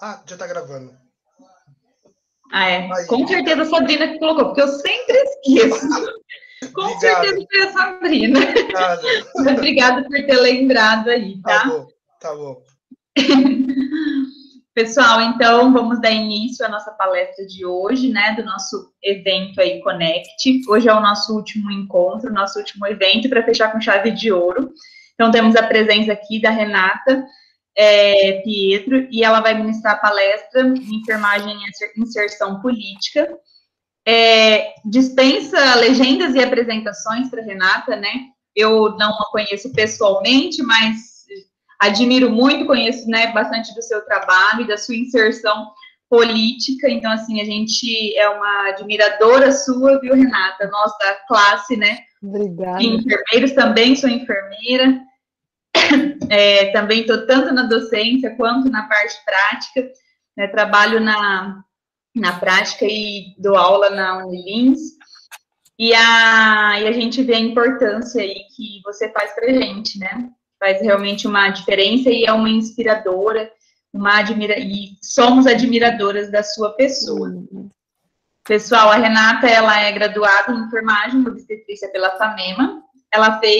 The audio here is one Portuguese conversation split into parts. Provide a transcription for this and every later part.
Ah, já tá gravando. Ah, é. Aí. Com certeza a Sabrina que colocou, porque eu sempre esqueço. Com Obrigado. certeza foi a Sabrina. Obrigada por ter lembrado aí, tá? Tá bom. Pessoal, então vamos dar início à nossa palestra de hoje, né, do nosso evento aí Connect. Hoje é o nosso último encontro, nosso último evento para fechar com chave de ouro. Então temos a presença aqui da Renata Pietro, e ela vai ministrar a palestra Enfermagem e Inserção Política. Dispensa legendas e apresentações para Renata, né? Eu não a conheço pessoalmente, mas admiro muito, conheço, né, bastante do seu trabalho e da sua inserção política. Então, assim, a gente é uma admiradora sua, viu, Renata? Nós da classe, né? Obrigada. De enfermeiros, também sou enfermeira. Também estou tanto na docência quanto na parte prática, né? Trabalho na prática e dou aula na Unilins, e a gente vê a importância aí que você faz para a gente, né? Faz realmente uma diferença e é uma inspiradora, e somos admiradoras da sua pessoa. Pessoal, a Renata, ela é graduada em enfermagem e obstetrícia pela FAMEMA, ela é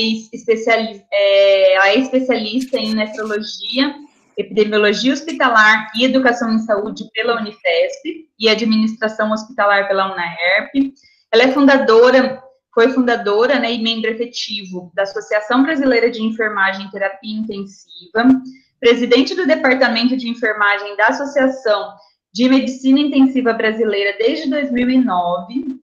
especialista em nefrologia, epidemiologia hospitalar e educação em saúde pela Unifesp e administração hospitalar pela UNAERP. Ela foi fundadora, né, e membro efetivo da Associação Brasileira de Enfermagem e Terapia Intensiva, presidente do Departamento de Enfermagem da Associação de Medicina Intensiva Brasileira desde 2009,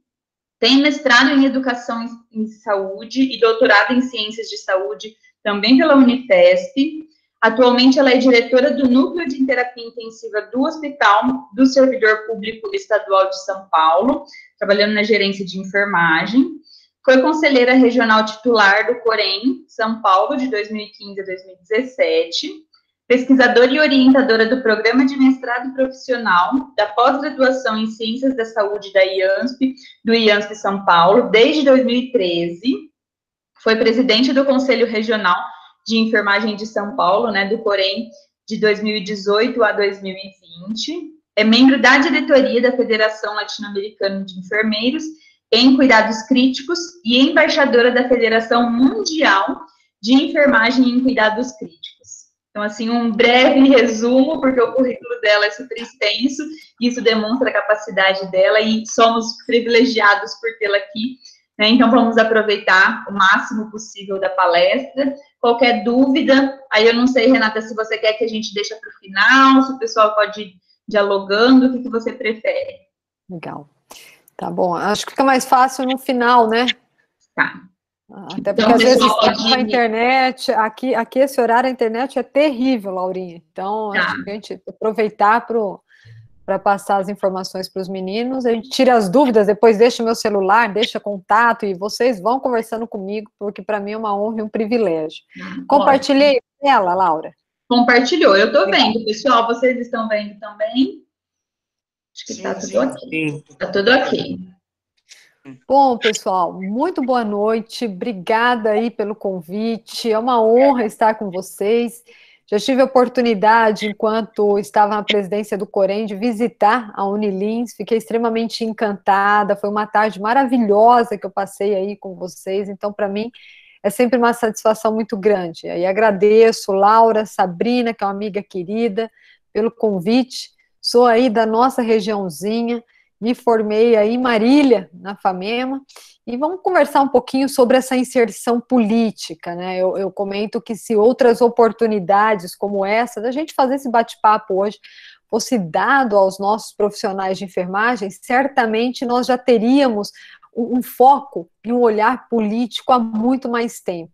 tem mestrado em Educação em Saúde e doutorado em Ciências de Saúde também pela Unifesp. Atualmente, ela é diretora do Núcleo de Terapia Intensiva do Hospital do Servidor Público Estadual de São Paulo, trabalhando na gerência de enfermagem. Foi conselheira regional titular do Corém, São Paulo, de 2015 a 2017. Pesquisadora e orientadora do Programa de Mestrado Profissional da Pós-Graduação em Ciências da Saúde do IANSP São Paulo, desde 2013. Foi presidente do Conselho Regional de Enfermagem de São Paulo, né, do Corém, de 2018 a 2020. É membro da diretoria da Federação Latino-Americana de Enfermeiros em Cuidados Críticos e embaixadora da Federação Mundial de Enfermagem em Cuidados Críticos. Então, assim, um breve resumo, porque o currículo dela é super extenso, isso demonstra a capacidade dela e somos privilegiados por tê-la aqui, né? Então, vamos aproveitar o máximo possível da palestra. Qualquer dúvida, aí eu não sei, Renata, se você quer que a gente deixe para o final, se o pessoal pode ir dialogando, o que você prefere? Legal. Tá bom, acho que fica mais fácil no final, né? Tá. Até porque, então, às vezes, a internet, aqui esse horário, a internet é terrível, Laurinha. Então, acho que a gente aproveitar para passar as informações para os meninos, a gente tira as dúvidas, depois deixa meu celular, deixa contato, e vocês vão conversando comigo, porque para mim é uma honra e um privilégio. Compartilhei ela, Laura? Compartilhou, eu estou vendo, pessoal, vocês estão vendo também? Acho que está tudo ok. Está tudo ok. Bom, pessoal, muito boa noite, obrigada aí pelo convite, é uma honra estar com vocês. Já tive a oportunidade, enquanto estava na presidência do Corém, de visitar a Unilins, fiquei extremamente encantada, foi uma tarde maravilhosa que eu passei aí com vocês, então para mim é sempre uma satisfação muito grande. Aí agradeço Laura, Sabrina, que é uma amiga querida, pelo convite, sou aí da nossa regiãozinha, me formei aí em Marília, na FAMEMA, e vamos conversar um pouquinho sobre essa inserção política, né? Eu comento que se outras oportunidades como essa, da gente fazer esse bate-papo hoje, fosse dado aos nossos profissionais de enfermagem, certamente nós já teríamos um foco e um olhar político há muito mais tempo.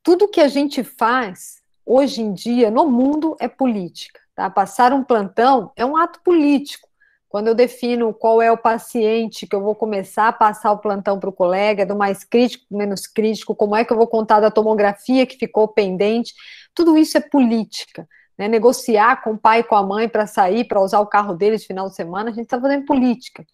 Tudo que a gente faz, hoje em dia, no mundo, é política, tá? Passar um plantão é um ato político. Quando eu defino qual é o paciente que eu vou começar a passar o plantão para o colega, do mais crítico, do menos crítico, como é que eu vou contar da tomografia que ficou pendente, tudo isso é política. né, negociar com o pai e com a mãe para sair, para usar o carro deles no final de semana, a gente está fazendo política.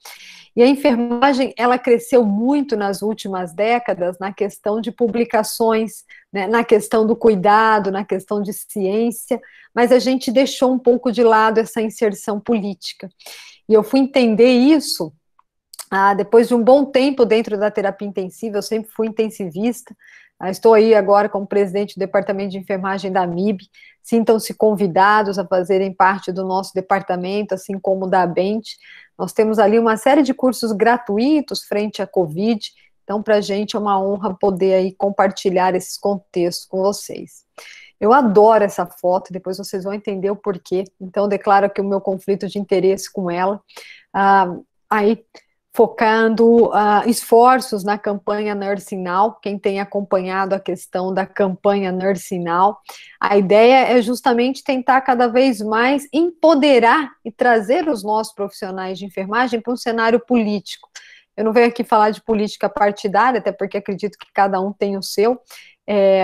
E a enfermagem, ela cresceu muito nas últimas décadas na questão de publicações, né, na questão do cuidado, na questão de ciência, mas a gente deixou um pouco de lado essa inserção política. E eu fui entender isso depois de um bom tempo dentro da terapia intensiva. Eu sempre fui intensivista, estou aí agora como presidente do departamento de enfermagem da MIB. Sintam-se convidados a fazerem parte do nosso departamento, assim como da ABENT. Nós temos ali uma série de cursos gratuitos frente à Covid, então para a gente é uma honra poder aí compartilhar esses contextos com vocês. Eu adoro essa foto, depois vocês vão entender o porquê, então eu declaro aqui o meu conflito de interesse com ela, aí focando esforços na campanha Nursing Now. Quem tem acompanhado a questão da campanha Nursing Now, a ideia é justamente tentar cada vez mais empoderar e trazer os nossos profissionais de enfermagem para um cenário político. Eu não venho aqui falar de política partidária, até porque acredito que cada um tem o seu,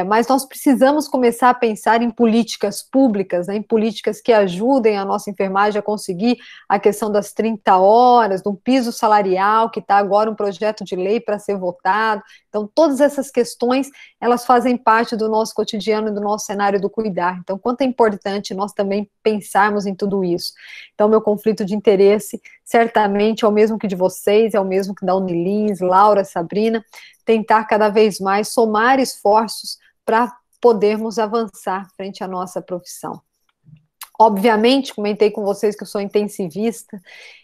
mas nós precisamos começar a pensar em políticas públicas, né, em políticas que ajudem a nossa enfermagem a conseguir a questão das 30 horas, do piso salarial, que está agora um projeto de lei para ser votado. Então, todas essas questões, elas fazem parte do nosso cotidiano e do nosso cenário do cuidar. Então, quanto é importante nós também pensarmos em tudo isso. Então, meu conflito de interesse, certamente, é o mesmo que de vocês, é o mesmo que da Unilins, Laura, Sabrina, tentar cada vez mais somar esforços para podermos avançar frente à nossa profissão. Obviamente, comentei com vocês que eu sou intensivista,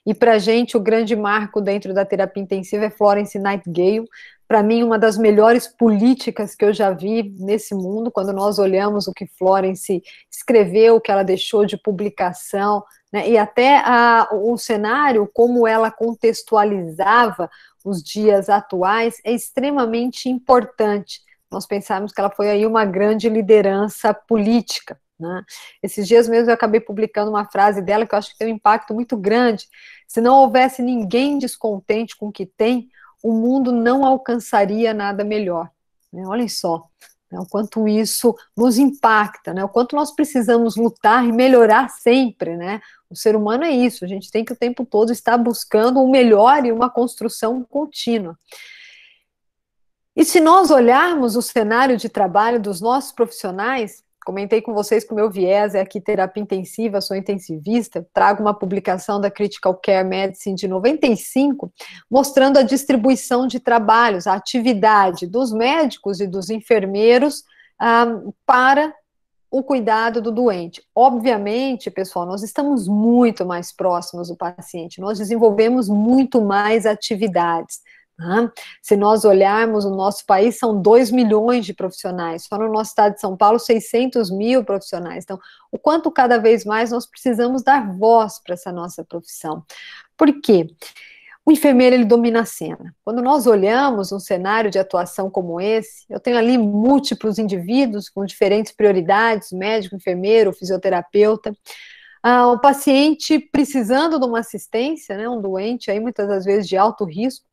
e para a gente o grande marco dentro da terapia intensiva é Florence Nightingale. Para mim, uma das melhores políticas que eu já vi nesse mundo, quando nós olhamos o que Florence escreveu, o que ela deixou de publicação, né, e até o cenário, como ela contextualizava os dias atuais, é extremamente importante. Nós pensamos que ela foi aí uma grande liderança política, né? Esses dias mesmo eu acabei publicando uma frase dela que eu acho que tem um impacto muito grande. Se não houvesse ninguém descontente com o que tem, o mundo não alcançaria nada melhor, né? Olhem só, né, o quanto isso nos impacta, né, o quanto nós precisamos lutar e melhorar sempre, né? O ser humano é isso, a gente tem que o tempo todo estar buscando o melhor e uma construção contínua. E se nós olharmos o cenário de trabalho dos nossos profissionais, comentei com vocês que o meu viés é aqui terapia intensiva, sou intensivista, trago uma publicação da Critical Care Medicine de 95, mostrando a distribuição de trabalhos, a atividade dos médicos e dos enfermeiros para o cuidado do doente. Obviamente, pessoal, nós estamos muito mais próximos do paciente, nós desenvolvemos muito mais atividades. Se nós olharmos o nosso país, são 2 milhões de profissionais, só no nosso estado de São Paulo, 600 mil profissionais. Então, o quanto cada vez mais nós precisamos dar voz para essa nossa profissão. Por quê? O enfermeiro, ele domina a cena. Quando nós olhamos um cenário de atuação como esse, eu tenho ali múltiplos indivíduos com diferentes prioridades, médico, enfermeiro, fisioterapeuta, o paciente precisando de uma assistência, né, um doente aí muitas das vezes de alto risco,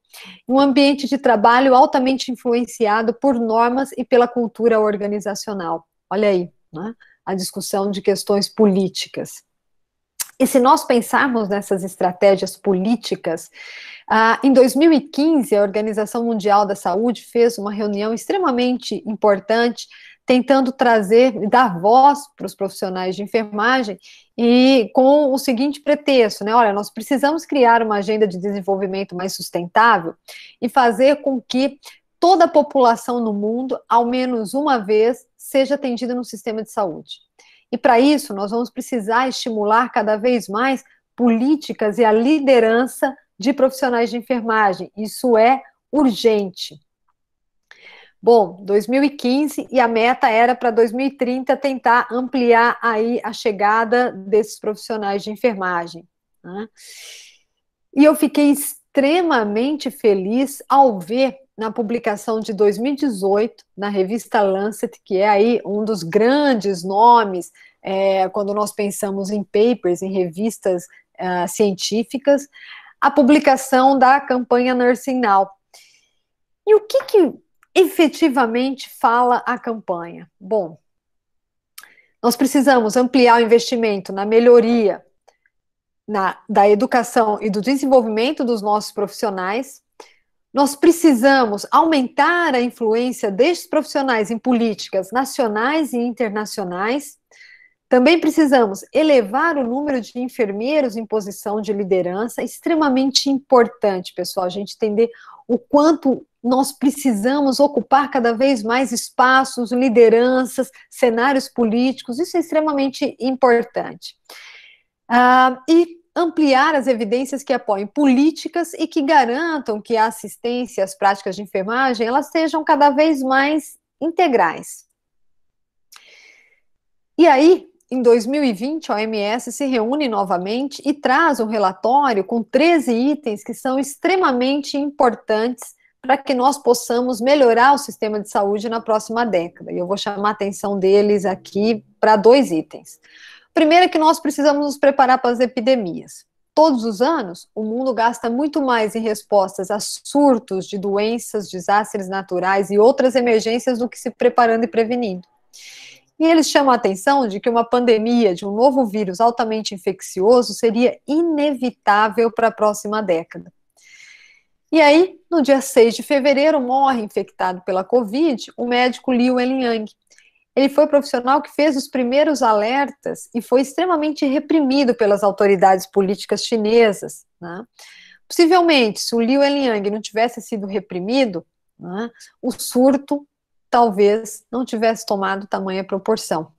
um ambiente de trabalho altamente influenciado por normas e pela cultura organizacional. Olha aí, né, a discussão de questões políticas. E se nós pensarmos nessas estratégias políticas, em 2015, a Organização Mundial da Saúde fez uma reunião extremamente importante, tentando trazer, dar voz para os profissionais de enfermagem, e com o seguinte pretexto, né, olha, nós precisamos criar uma agenda de desenvolvimento mais sustentável e fazer com que toda a população no mundo, ao menos uma vez, seja atendida no sistema de saúde. E para isso, nós vamos precisar estimular cada vez mais políticas e a liderança de profissionais de enfermagem. Isso é urgente. Bom, 2015, e a meta era para 2030 tentar ampliar aí a chegada desses profissionais de enfermagem, né? E eu fiquei extremamente feliz ao ver na publicação de 2018, na revista Lancet, que é aí um dos grandes nomes, quando nós pensamos em papers, em revistas científicas, a publicação da campanha Nursing Now. E o que efetivamente fala a campanha? Bom, Nós precisamos ampliar o investimento na melhoria da educação e do desenvolvimento dos nossos profissionais. Nós precisamos aumentar a influência destes profissionais em políticas nacionais e internacionais. Também precisamos elevar o número de enfermeiros em posição de liderança. É extremamente importante, pessoal, a gente entender o quanto nós precisamos ocupar cada vez mais espaços, lideranças, cenários políticos. Isso é extremamente importante. E ampliar as evidências que apoiem políticas e que garantam que a assistência e as práticas de enfermagem elas sejam cada vez mais integrais. E aí, em 2020, a OMS se reúne novamente e traz um relatório com 13 itens que são extremamente importantes para que nós possamos melhorar o sistema de saúde na próxima década. E eu vou chamar a atenção deles aqui para 2 itens. Primeiro é que nós precisamos nos preparar para as epidemias. Todos os anos, o mundo gasta muito mais em respostas a surtos de doenças, desastres naturais e outras emergências do que se preparando e prevenindo. E eles chamam a atenção de que uma pandemia de um novo vírus altamente infeccioso seria inevitável para a próxima década. E aí, no dia 6 de fevereiro, morre infectado pela Covid o médico Liu Wenliang. Ele foi o profissional que fez os primeiros alertas e foi extremamente reprimido pelas autoridades políticas chinesas, né? Possivelmente, se o Liu Wenliang não tivesse sido reprimido, né, o surto talvez não tivesse tomado tamanha proporção.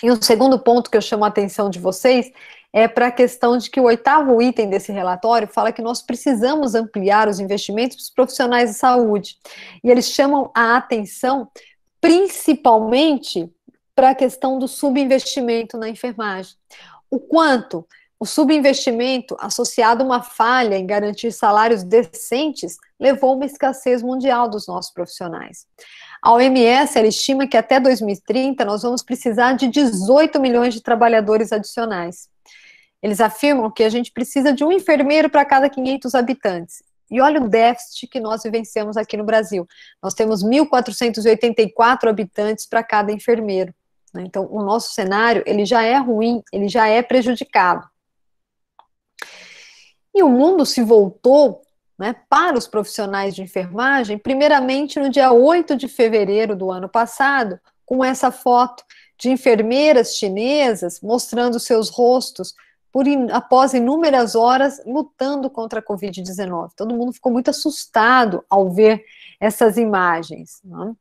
E o segundo ponto que eu chamo a atenção de vocês é para a questão de que o 8º item desse relatório fala que nós precisamos ampliar os investimentos dos profissionais de saúde. E eles chamam a atenção principalmente para a questão do subinvestimento na enfermagem. O quanto o subinvestimento, associado a uma falha em garantir salários decentes, levou a uma escassez mundial dos nossos profissionais. A OMS ela estima que até 2030 nós vamos precisar de 18 milhões de trabalhadores adicionais. Eles afirmam que a gente precisa de um enfermeiro para cada 500 habitantes. E olha o déficit que nós vivenciamos aqui no Brasil. Nós temos 1.484 habitantes para cada enfermeiro. Né? Então, o nosso cenário, ele já é ruim, ele já é prejudicado. E o mundo se voltou, né, para os profissionais de enfermagem, primeiramente no dia 8 de fevereiro do ano passado, com essa foto de enfermeiras chinesas mostrando seus rostos após inúmeras horas lutando contra a Covid-19. Todo mundo ficou muito assustado ao ver essas imagens. Né?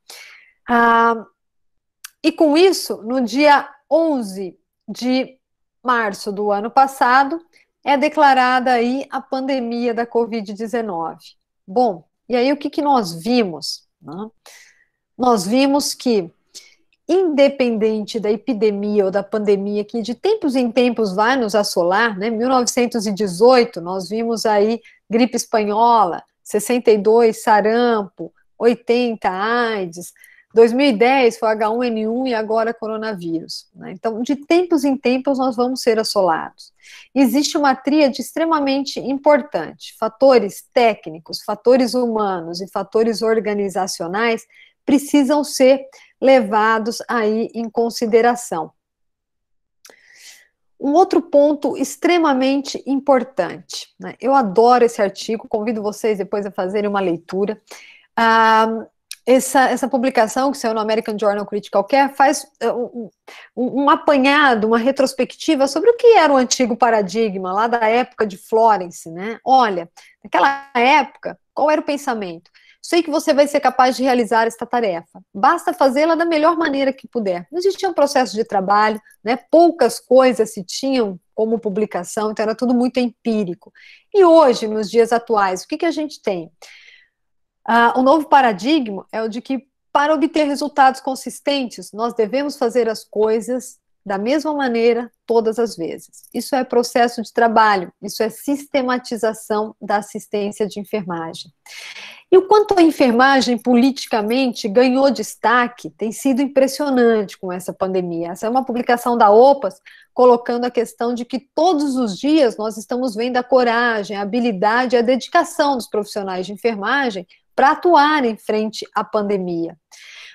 E com isso, no dia 11 de março do ano passado, é declarada aí a pandemia da Covid-19. Bom, e aí o que nós vimos? Né? Nós vimos que, independente da epidemia ou da pandemia, que de tempos em tempos vai nos assolar, né? 1918, nós vimos aí gripe espanhola, 62, sarampo, 80, AIDS, 2010 foi H1N1 e agora coronavírus. Né? Então, de tempos em tempos, nós vamos ser assolados. Existe uma tríade extremamente importante. Fatores técnicos, fatores humanos e fatores organizacionais precisam ser levados aí em consideração. Um outro ponto extremamente importante, né? Eu adoro esse artigo, convido vocês depois a fazerem uma leitura. Essa publicação que saiu no American Journal of Critical Care faz um apanhado, uma retrospectiva sobre o que era o antigo paradigma lá da época de Florence, né? Olha, naquela época, qual era o pensamento? Sei que você vai ser capaz de realizar esta tarefa. Basta fazê-la da melhor maneira que puder. Não existia um processo de trabalho, né? Poucas coisas se tinham como publicação, então era tudo muito empírico. E hoje, nos dias atuais, o que a gente tem? O novo paradigma é o de que, para obter resultados consistentes, nós devemos fazer as coisas da mesma maneira todas as vezes. Isso é processo de trabalho, isso é sistematização da assistência de enfermagem. E o quanto a enfermagem politicamente ganhou destaque tem sido impressionante com essa pandemia. Essa é uma publicação da OPAS colocando a questão de que todos os dias nós estamos vendo a coragem, a habilidade e a dedicação dos profissionais de enfermagem para atuar em frente à pandemia.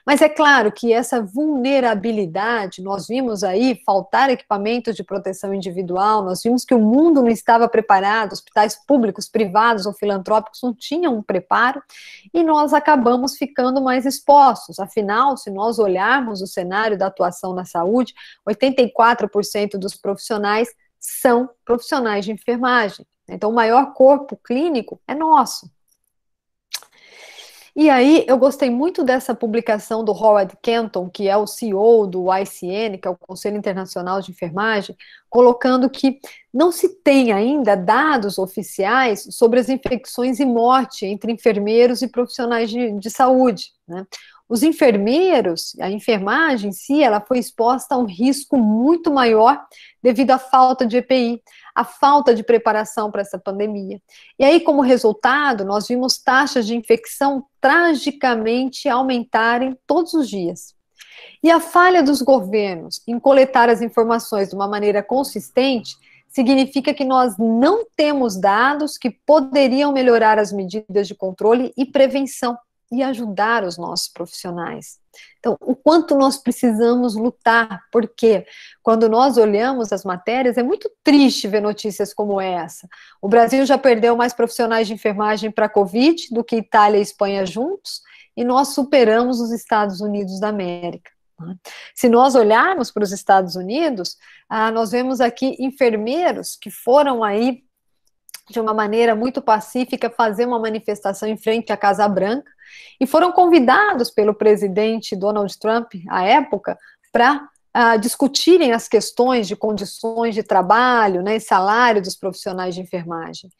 Mas é claro que essa vulnerabilidade, nós vimos aí faltar equipamentos de proteção individual, nós vimos que o mundo não estava preparado, hospitais públicos, privados ou filantrópicos não tinham um preparo, e nós acabamos ficando mais expostos. Afinal, se nós olharmos o cenário da atuação na saúde, 84% dos profissionais são profissionais de enfermagem. Então, o maior corpo clínico é nosso. E aí, eu gostei muito dessa publicação do Howard Kenton, que é o CEO do ICN, que é o Conselho Internacional de Enfermagem, colocando que não se tem ainda dados oficiais sobre as infecções e morte entre enfermeiros e profissionais de saúde, né? Os enfermeiros, a enfermagem em si, ela foi exposta a um risco muito maior devido à falta de EPI, a falta de preparação para essa pandemia. E aí, como resultado, nós vimos taxas de infecção tragicamente aumentarem todos os dias. E a falha dos governos em coletar as informações de uma maneira consistente significa que nós não temos dados que poderiam melhorar as medidas de controle e prevenção e ajudar os nossos profissionais. Então, o quanto nós precisamos lutar, porque quando nós olhamos as matérias, é muito triste ver notícias como essa. O Brasil já perdeu mais profissionais de enfermagem para a Covid do que Itália e Espanha juntos, e nós superamos os Estados Unidos da América. Se nós olharmos para os Estados Unidos, nós vemos aqui enfermeiros que foram aí, de uma maneira muito pacífica, fazer uma manifestação em frente à Casa Branca, e foram convidados pelo presidente Donald Trump, à época, para discutirem as questões de condições de trabalho, né, e salário dos profissionais de enfermagem.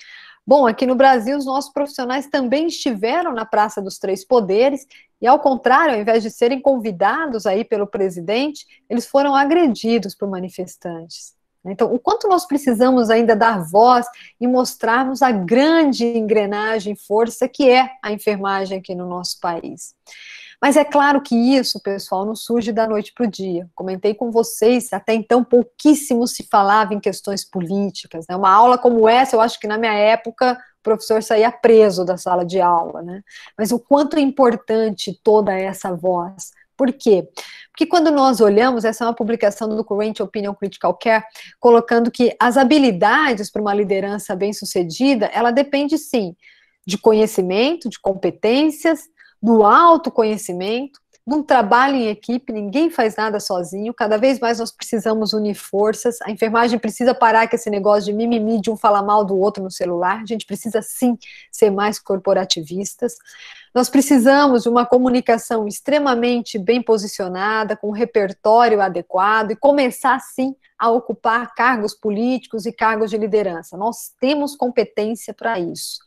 Bom, aqui no Brasil, os nossos profissionais também estiveram na Praça dos Três Poderes, e ao contrário, ao invés de serem convidados aí pelo presidente, eles foram agredidos por manifestantes. Então, o quanto nós precisamos ainda dar voz e mostrarmos a grande engrenagem, força que é a enfermagem aqui no nosso país. Mas é claro que isso, pessoal, não surge da noite para o dia. Comentei com vocês, até então pouquíssimo se falava em questões políticas, né? Uma aula como essa, eu acho que na minha época o professor saía preso da sala de aula, né? Mas o quanto é importante toda essa voz. Por quê? Porque quando nós olhamos, essa é uma publicação do Current Opinion Critical Care, colocando que as habilidades para uma liderança bem-sucedida, ela depende, sim, de conhecimento, de competências, do autoconhecimento, de um trabalho em equipe, ninguém faz nada sozinho, cada vez mais nós precisamos unir forças, a enfermagem precisa parar com esse negócio de mimimi, de um falar mal do outro no celular, a gente precisa sim ser mais corporativistas, nós precisamos de uma comunicação extremamente bem posicionada, com um repertório adequado e começar sim a ocupar cargos políticos e cargos de liderança, nós temos competência para isso.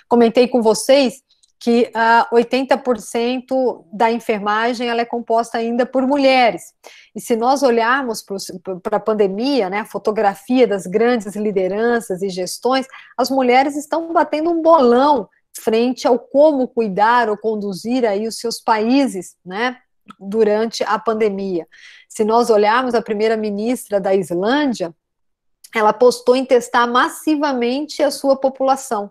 Comentei com vocês que 80% da enfermagem ela é composta ainda por mulheres. E se nós olharmos para a pandemia, né, a fotografia das grandes lideranças e gestões, as mulheres estão batendo um bolão frente ao como cuidar ou conduzir aí os seus países, né, durante a pandemia. Se nós olharmos a primeira-ministra da Islândia, ela apostou em testar massivamente a sua população.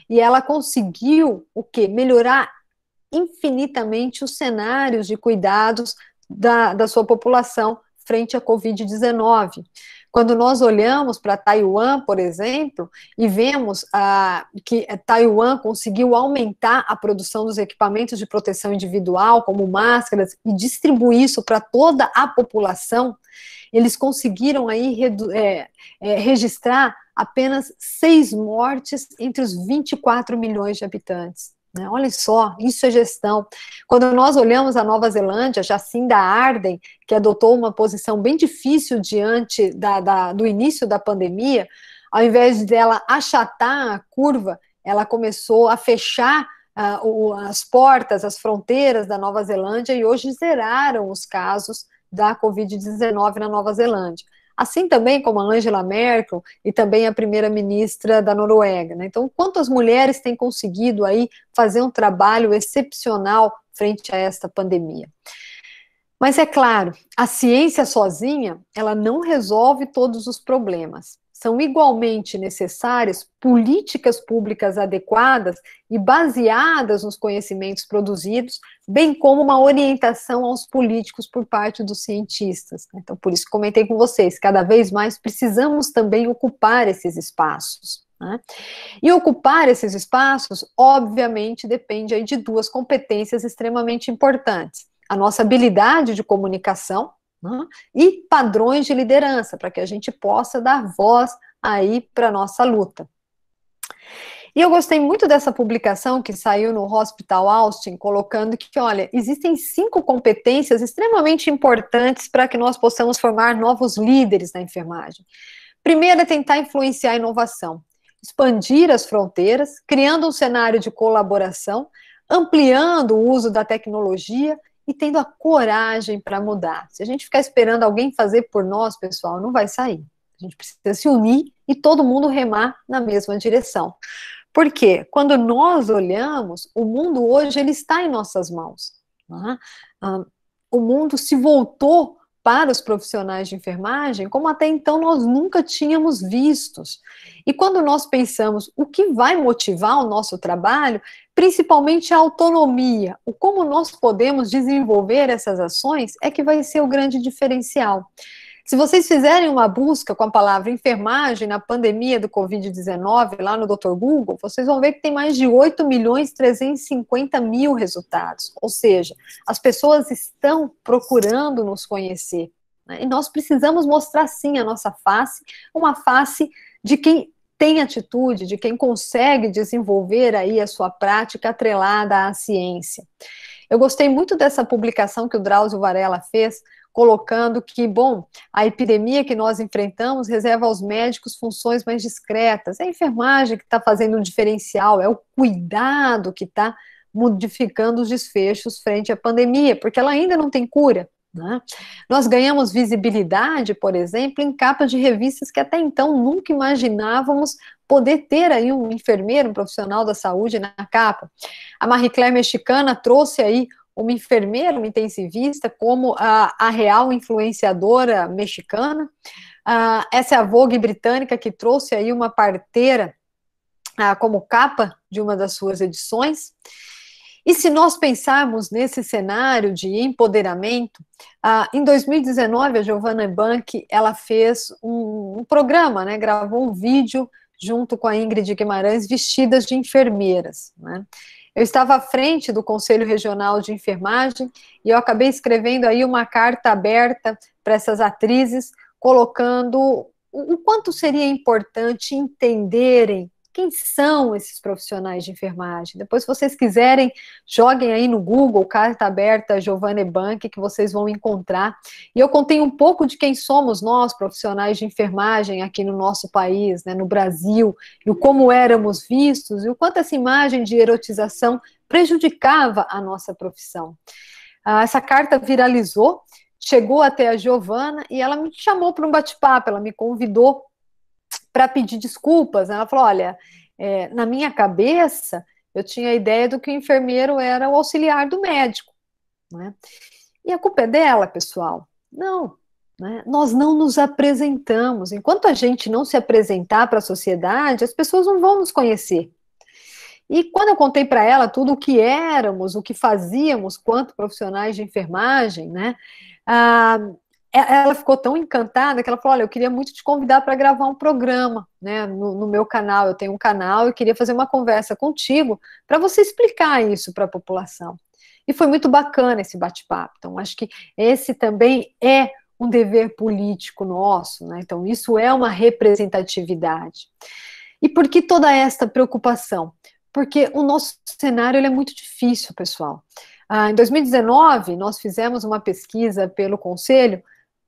E ela conseguiu, o quê? Melhorar infinitamente os cenários de cuidados da sua população frente à Covid-19. Quando nós olhamos para Taiwan, por exemplo, e vemos que Taiwan conseguiu aumentar a produção dos equipamentos de proteção individual, como máscaras, e distribuir isso para toda a população, eles conseguiram aí registrar apenas 6 mortes entre os 24 milhões de habitantes. Né? Olha só, isso é gestão. Quando nós olhamos a Nova Zelândia, Jacinda Ardern, que adotou uma posição bem difícil diante do início da pandemia, ao invés dela achatar a curva, ela começou a fechar as portas, as fronteiras da Nova Zelândia, e hoje zeraram os casos da Covid-19 na Nova Zelândia. Assim também como a Angela Merkel e também a primeira-ministra da Noruega, né? Então, quantas mulheres têm conseguido aí fazer um trabalho excepcional frente a esta pandemia? Mas é claro, a ciência sozinha, ela não resolve todos os problemas. são igualmente necessárias políticas públicas adequadas e baseadas nos conhecimentos produzidos, bem como uma orientação aos políticos por parte dos cientistas. Então, por isso que comentei com vocês, cada vez mais precisamos também ocupar esses espaços, né? E ocupar esses espaços, obviamente, depende aí de duas competências extremamente importantes: a nossa habilidade de comunicação, né, e padrões de liderança, para que a gente possa dar voz aí para a nossa luta. E eu gostei muito dessa publicação que saiu no Hospital Austin, colocando que, olha, existem 5 competências extremamente importantes para que nós possamos formar novos líderes na enfermagem. Primeiro é tentar influenciar a inovação, expandir as fronteiras, criando um cenário de colaboração, ampliando o uso da tecnologia e tendo a coragem para mudar. Se a gente ficar esperando alguém fazer por nós, pessoal, não vai sair. A gente precisa se unir e todo mundo remar na mesma direção. Porque quando nós olhamos, o mundo hoje ele está em nossas mãos, né? O mundo se voltou para os profissionais de enfermagem como até então nós nunca tínhamos vistos. E quando nós pensamos o que vai motivar o nosso trabalho, principalmente a autonomia, o como nós podemos desenvolver essas ações, é que vai ser o grande diferencial. Se vocês fizerem uma busca com a palavra enfermagem na pandemia do Covid-19, lá no Dr. Google, vocês vão ver que tem mais de 8.350.000 resultados. Ou seja, as pessoas estão procurando nos conhecer, né? E nós precisamos mostrar, sim, a nossa face, uma face de quem tem atitude, de quem consegue desenvolver aí a sua prática atrelada à ciência. Eu gostei muito dessa publicação que o Drauzio Varela fez, colocando que, bom, a epidemia que nós enfrentamos reserva aos médicos funções mais discretas. É a enfermagem que está fazendo um diferencial, é o cuidado que está modificando os desfechos frente à pandemia, porque ela ainda não tem cura, né? Nós ganhamos visibilidade, por exemplo, em capas de revistas que até então nunca imaginávamos poder ter aí um enfermeiro, um profissional da saúde na capa. A Marie Claire mexicana trouxe aí uma enfermeira, uma intensivista, como a real influenciadora mexicana. Essa é a Vogue britânica, que trouxe aí uma parteira como capa de uma das suas edições. E se nós pensarmos nesse cenário de empoderamento, em 2019, a Giovanna Bank, ela fez um programa, né, gravou um vídeo junto com a Ingrid Guimarães, vestidas de enfermeiras, né? Eu estava à frente do Conselho Regional de Enfermagem e eu acabei escrevendo aí uma carta aberta para essas atrizes, colocando o quanto seria importante entenderem quem são esses profissionais de enfermagem. Depois, se vocês quiserem, joguem aí no Google, carta aberta Giovanna Bank, que vocês vão encontrar. E eu contei um pouco de quem somos nós, profissionais de enfermagem aqui no nosso país, né, no Brasil, e o como éramos vistos, e o quanto essa imagem de erotização prejudicava a nossa profissão. Essa carta viralizou, chegou até a Giovanna, e ela me chamou para um bate-papo, ela me convidou para pedir desculpas. Ela falou, olha, na minha cabeça, eu tinha a ideia do que o enfermeiro era o auxiliar do médico, né? E a culpa é dela, pessoal? Não, né? Nós não nos apresentamos. Enquanto a gente não se apresentar para a sociedade, as pessoas não vão nos conhecer. E quando eu contei para ela tudo o que éramos, o que fazíamos quanto profissionais de enfermagem, né, ela ficou tão encantada que ela falou, olha, eu queria muito te convidar para gravar um programa, né, no meu canal. Eu tenho um canal e queria fazer uma conversa contigo para você explicar isso para a população. E foi muito bacana esse bate-papo. Então, acho que esse também é um dever político nosso, né? Então, isso é uma representatividade. E por que toda esta preocupação? Porque o nosso cenário ele é muito difícil, pessoal. Em 2019, nós fizemos uma pesquisa pelo Conselho,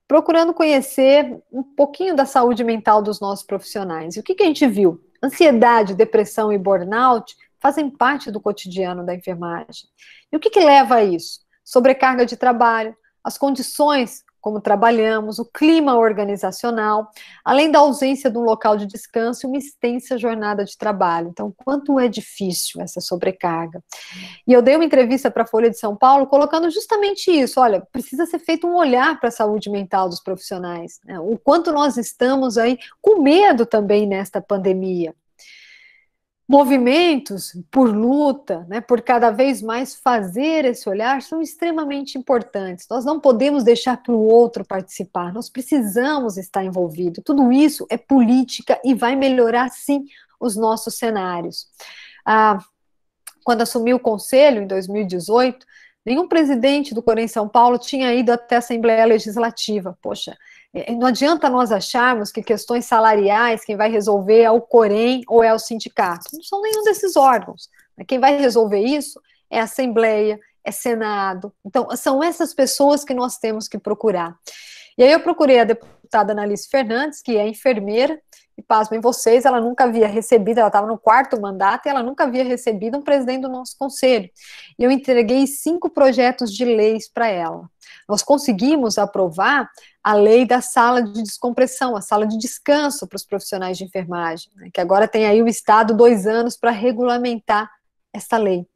procurando conhecer um pouquinho da saúde mental dos nossos profissionais. E o que a gente viu? Ansiedade, depressão e burnout fazem parte do cotidiano da enfermagem. E o que leva a isso? Sobrecarga de trabalho, as condições como trabalhamos, o clima organizacional, além da ausência de um local de descanso e uma extensa jornada de trabalho. Então, quanto é difícil essa sobrecarga. E eu dei uma entrevista para a Folha de São Paulo colocando justamente isso, olha, precisa ser feito um olhar para a saúde mental dos profissionais, né? O quanto nós estamos aí com medo também nesta pandemia. Movimentos por luta, né, por cada vez mais fazer esse olhar, são extremamente importantes. Nós não podemos deixar para o outro participar, nós precisamos estar envolvidos. Tudo isso é política e vai melhorar, sim, os nossos cenários. Quando assumi o conselho, em 2018, nenhum presidente do Corém São Paulo tinha ido até a Assembleia Legislativa. Poxa, não adianta nós acharmos que questões salariais, quem vai resolver é o Corém ou é o sindicato. Não são nenhum desses órgãos. Quem vai resolver isso é a Assembleia, é Senado. Então, são essas pessoas que nós temos que procurar. E aí eu procurei a deputada Analice Fernandes, que é enfermeira, e pasmem vocês, ela nunca havia recebido, ela estava no 4º mandato, e ela nunca havia recebido um presidente do nosso conselho. E eu entreguei 5 projetos de leis para ela. Nós conseguimos aprovar a lei da sala de descompressão, a sala de descanso para os profissionais de enfermagem, né, que agora tem aí o Estado 2 anos para regulamentar essa lei.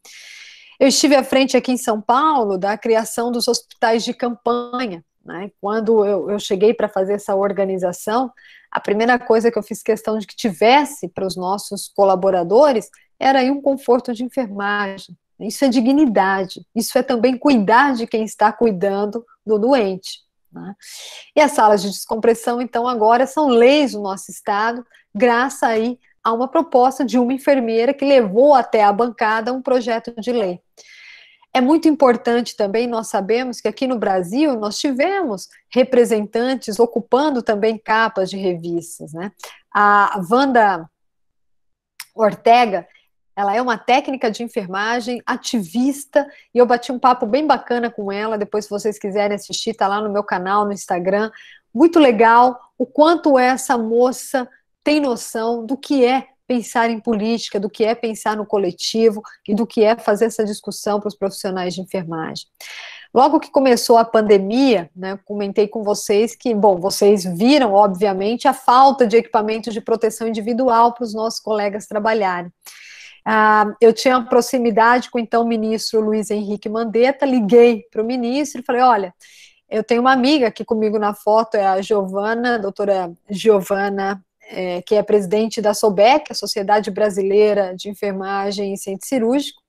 Eu estive à frente aqui em São Paulo da criação dos hospitais de campanha, né? Quando eu cheguei para fazer essa organização, a primeira coisa que eu fiz questão de que tivesse para os nossos colaboradores era aí um conforto de enfermagem. Isso é dignidade, isso é também cuidar de quem está cuidando do doente, né? E as salas de descompressão, então, agora são leis no nosso estado, graças aí a uma proposta de uma enfermeira que levou até a bancada um projeto de lei. É muito importante também, nós sabemos que aqui no Brasil nós tivemos representantes ocupando também capas de revistas, né? A Wanda Ortega, ela é uma técnica de enfermagem, ativista, e eu bati um papo bem bacana com ela, depois se vocês quiserem assistir, está lá no meu canal, no Instagram, muito legal, o quanto essa moça tem noção do que é pensar em política, do que é pensar no coletivo e do que é fazer essa discussão para os profissionais de enfermagem. Logo que começou a pandemia, né, comentei com vocês que, bom, vocês viram, obviamente, a falta de equipamentos de proteção individual para os nossos colegas trabalharem. Eu tinha uma proximidade com o então ministro Luiz Henrique Mandetta, liguei para o ministro e falei, olha, eu tenho uma amiga aqui comigo na foto, é a Giovana, a doutora Giovana, que é presidente da SOBEC, a Sociedade Brasileira de Enfermagem e Centro Cirúrgico,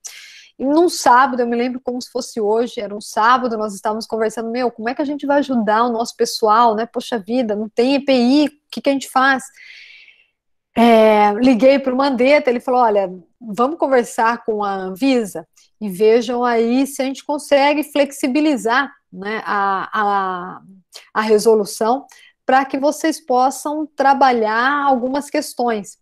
e num sábado, eu me lembro como se fosse hoje, era um sábado, nós estávamos conversando, como é que a gente vai ajudar o nosso pessoal, né, poxa vida, não tem EPI, o que a gente faz? Liguei para o Mandetta, ele falou, olha, vamos conversar com a Anvisa e vejam aí se a gente consegue flexibilizar, né, a resolução para que vocês possam trabalhar algumas questões.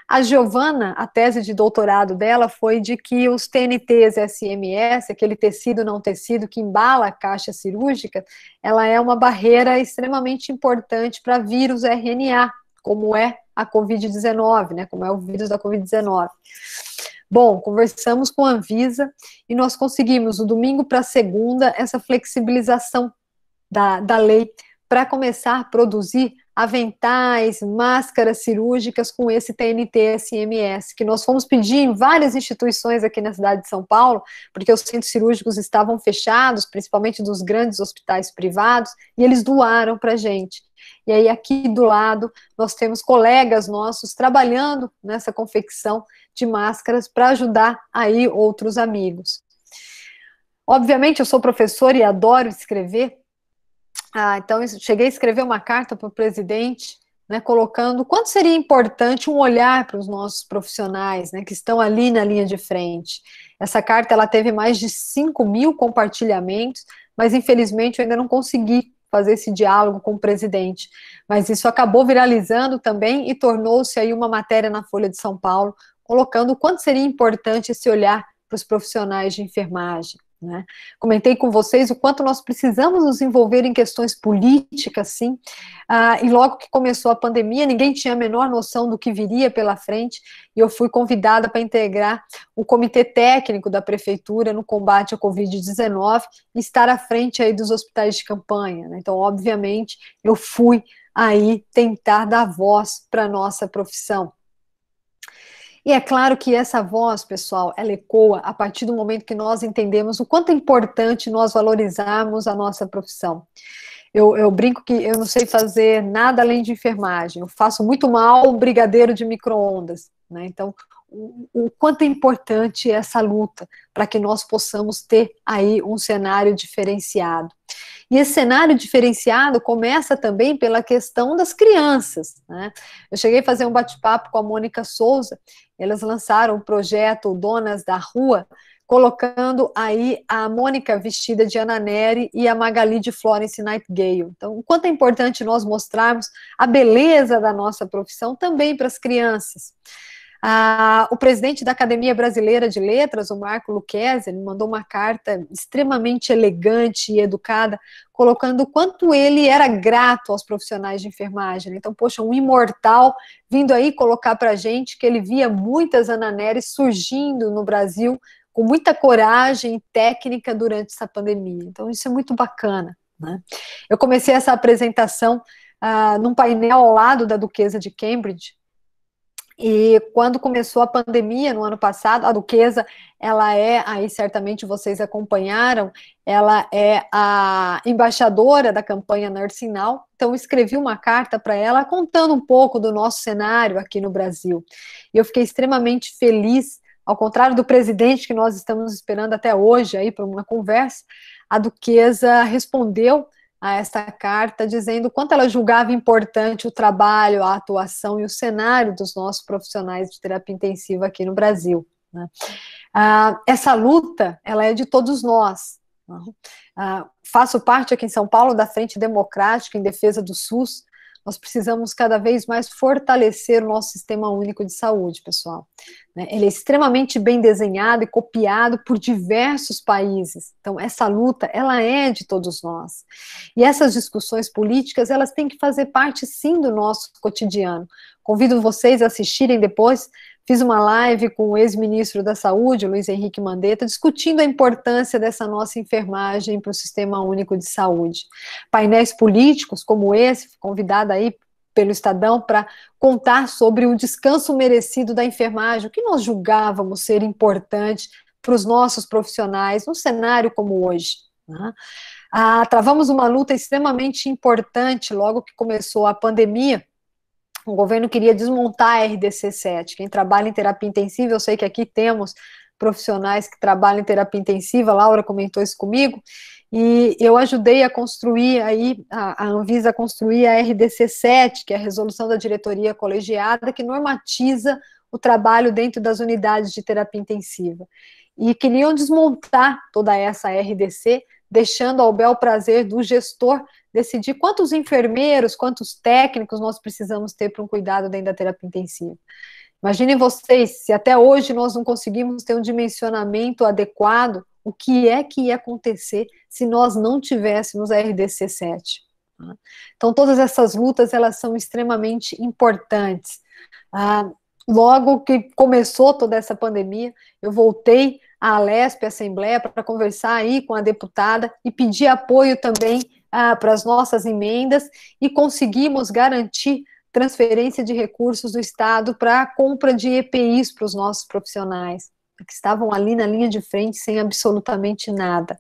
A Giovana, a tese de doutorado dela foi de que os TNTs SMS, aquele tecido não tecido que embala a caixa cirúrgica, ela é uma barreira extremamente importante para vírus RNA, como é a Covid-19, né, como é o vírus da Covid-19. Bom, conversamos com a Anvisa e nós conseguimos, do domingo para segunda, essa flexibilização da lei para começar a produzir aventais, máscaras cirúrgicas com esse TNT SMS, que nós fomos pedir em várias instituições aqui na cidade de São Paulo, porque os centros cirúrgicos estavam fechados, principalmente dos grandes hospitais privados, e eles doaram para a gente. E aí aqui do lado nós temos colegas nossos trabalhando nessa confecção de máscaras para ajudar aí outros amigos. Obviamente eu sou professora e adoro escrever, então eu cheguei a escrever uma carta para o presidente, né, colocando quanto seria importante um olhar para os nossos profissionais, né, que estão ali na linha de frente. Essa carta ela teve mais de 5.000 compartilhamentos, mas infelizmente eu ainda não consegui fazer esse diálogo com o presidente, mas isso acabou viralizando também e tornou-se aí uma matéria na Folha de São Paulo, colocando o quanto seria importante esse olhar para os profissionais de enfermagem. né? Comentei com vocês o quanto nós precisamos nos envolver em questões políticas, sim, e logo que começou a pandemia, ninguém tinha a menor noção do que viria pela frente, e eu fui convidada para integrar o comitê técnico da prefeitura no combate à Covid-19 e estar à frente aí dos hospitais de campanha, né? Então, obviamente, eu fui aí tentar dar voz para a nossa profissão. E é claro que essa voz, pessoal, ela ecoa a partir do momento que nós entendemos o quanto é importante nós valorizarmos a nossa profissão. Eu brinco que eu não sei fazer nada além de enfermagem, eu faço muito mal brigadeiro de micro-ondas, né? Então, o quanto é importante essa luta para que nós possamos ter aí um cenário diferenciado. E esse cenário diferenciado começa também pela questão das crianças, né? Eu cheguei a fazer um bate-papo com a Mônica Souza, elas lançaram o projeto Donas da Rua, colocando aí a Mônica vestida de Ana Nery e a Magali de Florence Nightingale. Então, o quanto é importante nós mostrarmos a beleza da nossa profissão também para as crianças. O presidente da Academia Brasileira de Letras, o Marco Lucchesi, me mandou uma carta extremamente elegante e educada, colocando o quanto ele era grato aos profissionais de enfermagem. Então, poxa, um imortal vindo aí colocar para a gente que ele via muitas Ana Nery surgindo no Brasil com muita coragem e técnica durante essa pandemia. Então, isso é muito bacana, né? Eu comecei essa apresentação num painel ao lado da Duquesa de Cambridge, e quando começou a pandemia no ano passado, a Duquesa, ela aí certamente vocês acompanharam, ela é a embaixadora da campanha Nursing Now, então eu escrevi uma carta para ela contando um pouco do nosso cenário aqui no Brasil. E eu fiquei extremamente feliz, ao contrário do presidente que nós estamos esperando até hoje aí para uma conversa, a Duquesa respondeu a esta carta, dizendo o quanto ela julgava importante o trabalho, a atuação e o cenário dos nossos profissionais de terapia intensiva aqui no Brasil, né? Essa luta, ela é de todos nós. Faço parte aqui em São Paulo da Frente Democrática em defesa do SUS. Nós precisamos cada vez mais fortalecer o nosso Sistema Único de Saúde, pessoal. Ele é extremamente bem desenhado e copiado por diversos países. Então, essa luta, ela é de todos nós. E essas discussões políticas, elas têm que fazer parte, sim, do nosso cotidiano. Convido vocês a assistirem depois. Fiz uma live com o ex-ministro da Saúde, Luiz Henrique Mandetta, discutindo a importância dessa nossa enfermagem para o Sistema Único de Saúde. Painéis políticos como esse, convidada aí pelo Estadão para contar sobre o descanso merecido da enfermagem, o que nós julgávamos ser importante para os nossos profissionais, num cenário como hoje, né? Travamos uma luta extremamente importante logo que começou a pandemia. O governo queria desmontar a RDC-7. Quem trabalha em terapia intensiva, eu sei que aqui temos profissionais que trabalham em terapia intensiva, a Laura comentou isso comigo, e eu ajudei a construir aí, a Anvisa a construir a RDC-7, que é a resolução da diretoria colegiada, que normatiza o trabalho dentro das unidades de terapia intensiva. E queriam desmontar toda essa RDC, deixando ao bel prazer do gestor decidir quantos enfermeiros, quantos técnicos nós precisamos ter para um cuidado dentro da terapia intensiva. Imaginem vocês, se até hoje nós não conseguimos ter um dimensionamento adequado, o que é que ia acontecer se nós não tivéssemos a RDC-7? Então, todas essas lutas, elas são extremamente importantes. Logo que começou toda essa pandemia, eu voltei à Alesp, a Assembleia, para conversar aí com a deputada e pedir apoio também para as nossas emendas, e conseguimos garantir transferência de recursos do Estado para a compra de EPIs para os nossos profissionais, que estavam ali na linha de frente sem absolutamente nada.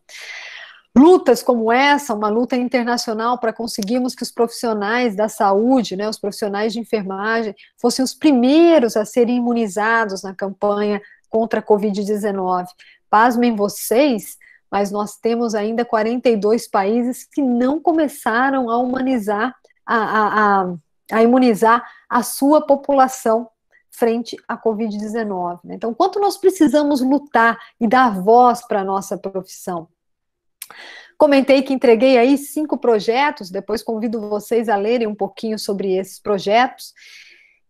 Lutas como essa, uma luta internacional para conseguirmos que os profissionais da saúde, né, os profissionais de enfermagem, fossem os primeiros a serem imunizados na campanha contra a Covid-19. Pasmem vocês, mas nós temos ainda 42 países que não começaram a humanizar, a imunizar a sua população frente à Covid-19. Né? Então, quanto nós precisamos lutar e dar voz para a nossa profissão? Comentei que entreguei aí 5 projetos, depois convido vocês a lerem um pouquinho sobre esses projetos.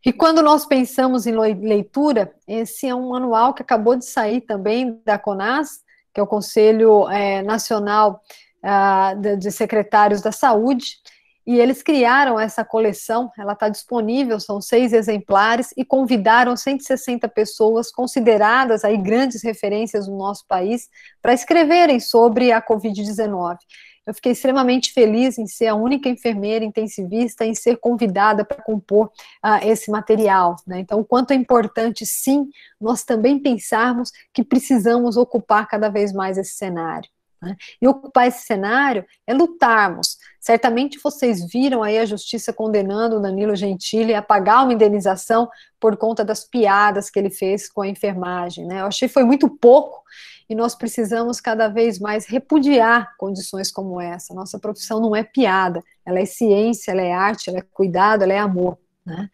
E quando nós pensamos em leitura, esse é um manual que acabou de sair também da CONAS, que é o Conselho Nacional de Secretários da Saúde, e eles criaram essa coleção, ela está disponível, são 6 exemplares, e convidaram 160 pessoas consideradas aí grandes referências no nosso país para escreverem sobre a Covid-19. Eu fiquei extremamente feliz em ser a única enfermeira intensivista em ser convidada para compor esse material, né? Então, o quanto é importante, sim, nós também pensarmos que precisamos ocupar cada vez mais esse cenário. E ocupar esse cenário é lutarmos. Certamente vocês viram aí a justiça condenando o Danilo Gentili a pagar uma indenização por conta das piadas que ele fez com a enfermagem, né? Eu achei que foi muito pouco e nós precisamos cada vez mais repudiar condições como essa. Nossa profissão não é piada, ela é ciência, ela é arte, ela é cuidado, ela é amor, né?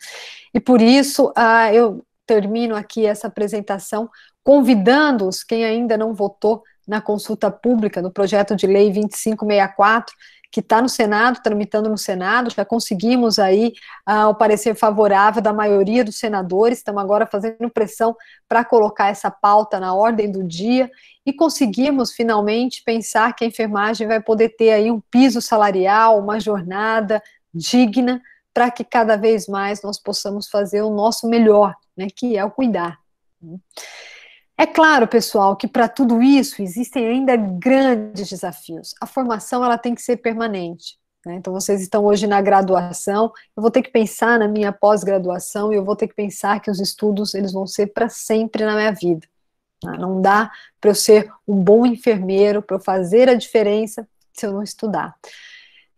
E por isso eu termino aqui essa apresentação convidando-os, quem ainda não votou na consulta pública, no projeto de lei 2564, que está no Senado, tramitando no Senado, já conseguimos aí o parecer favorável da maioria dos senadores, estamos agora fazendo pressão para colocar essa pauta na ordem do dia, e conseguimos finalmente pensar que a enfermagem vai poder ter aí um piso salarial, uma jornada digna, para que cada vez mais nós possamos fazer o nosso melhor, né, que é o cuidar. É claro, pessoal, que para tudo isso existem ainda grandes desafios. A formação ela tem que ser permanente, né? Então, vocês estão hoje na graduação, eu vou ter que pensar na minha pós-graduação e eu vou ter que pensar que os estudos eles vão ser para sempre na minha vida. Não dá para eu ser um bom enfermeiro, para eu fazer a diferença se eu não estudar.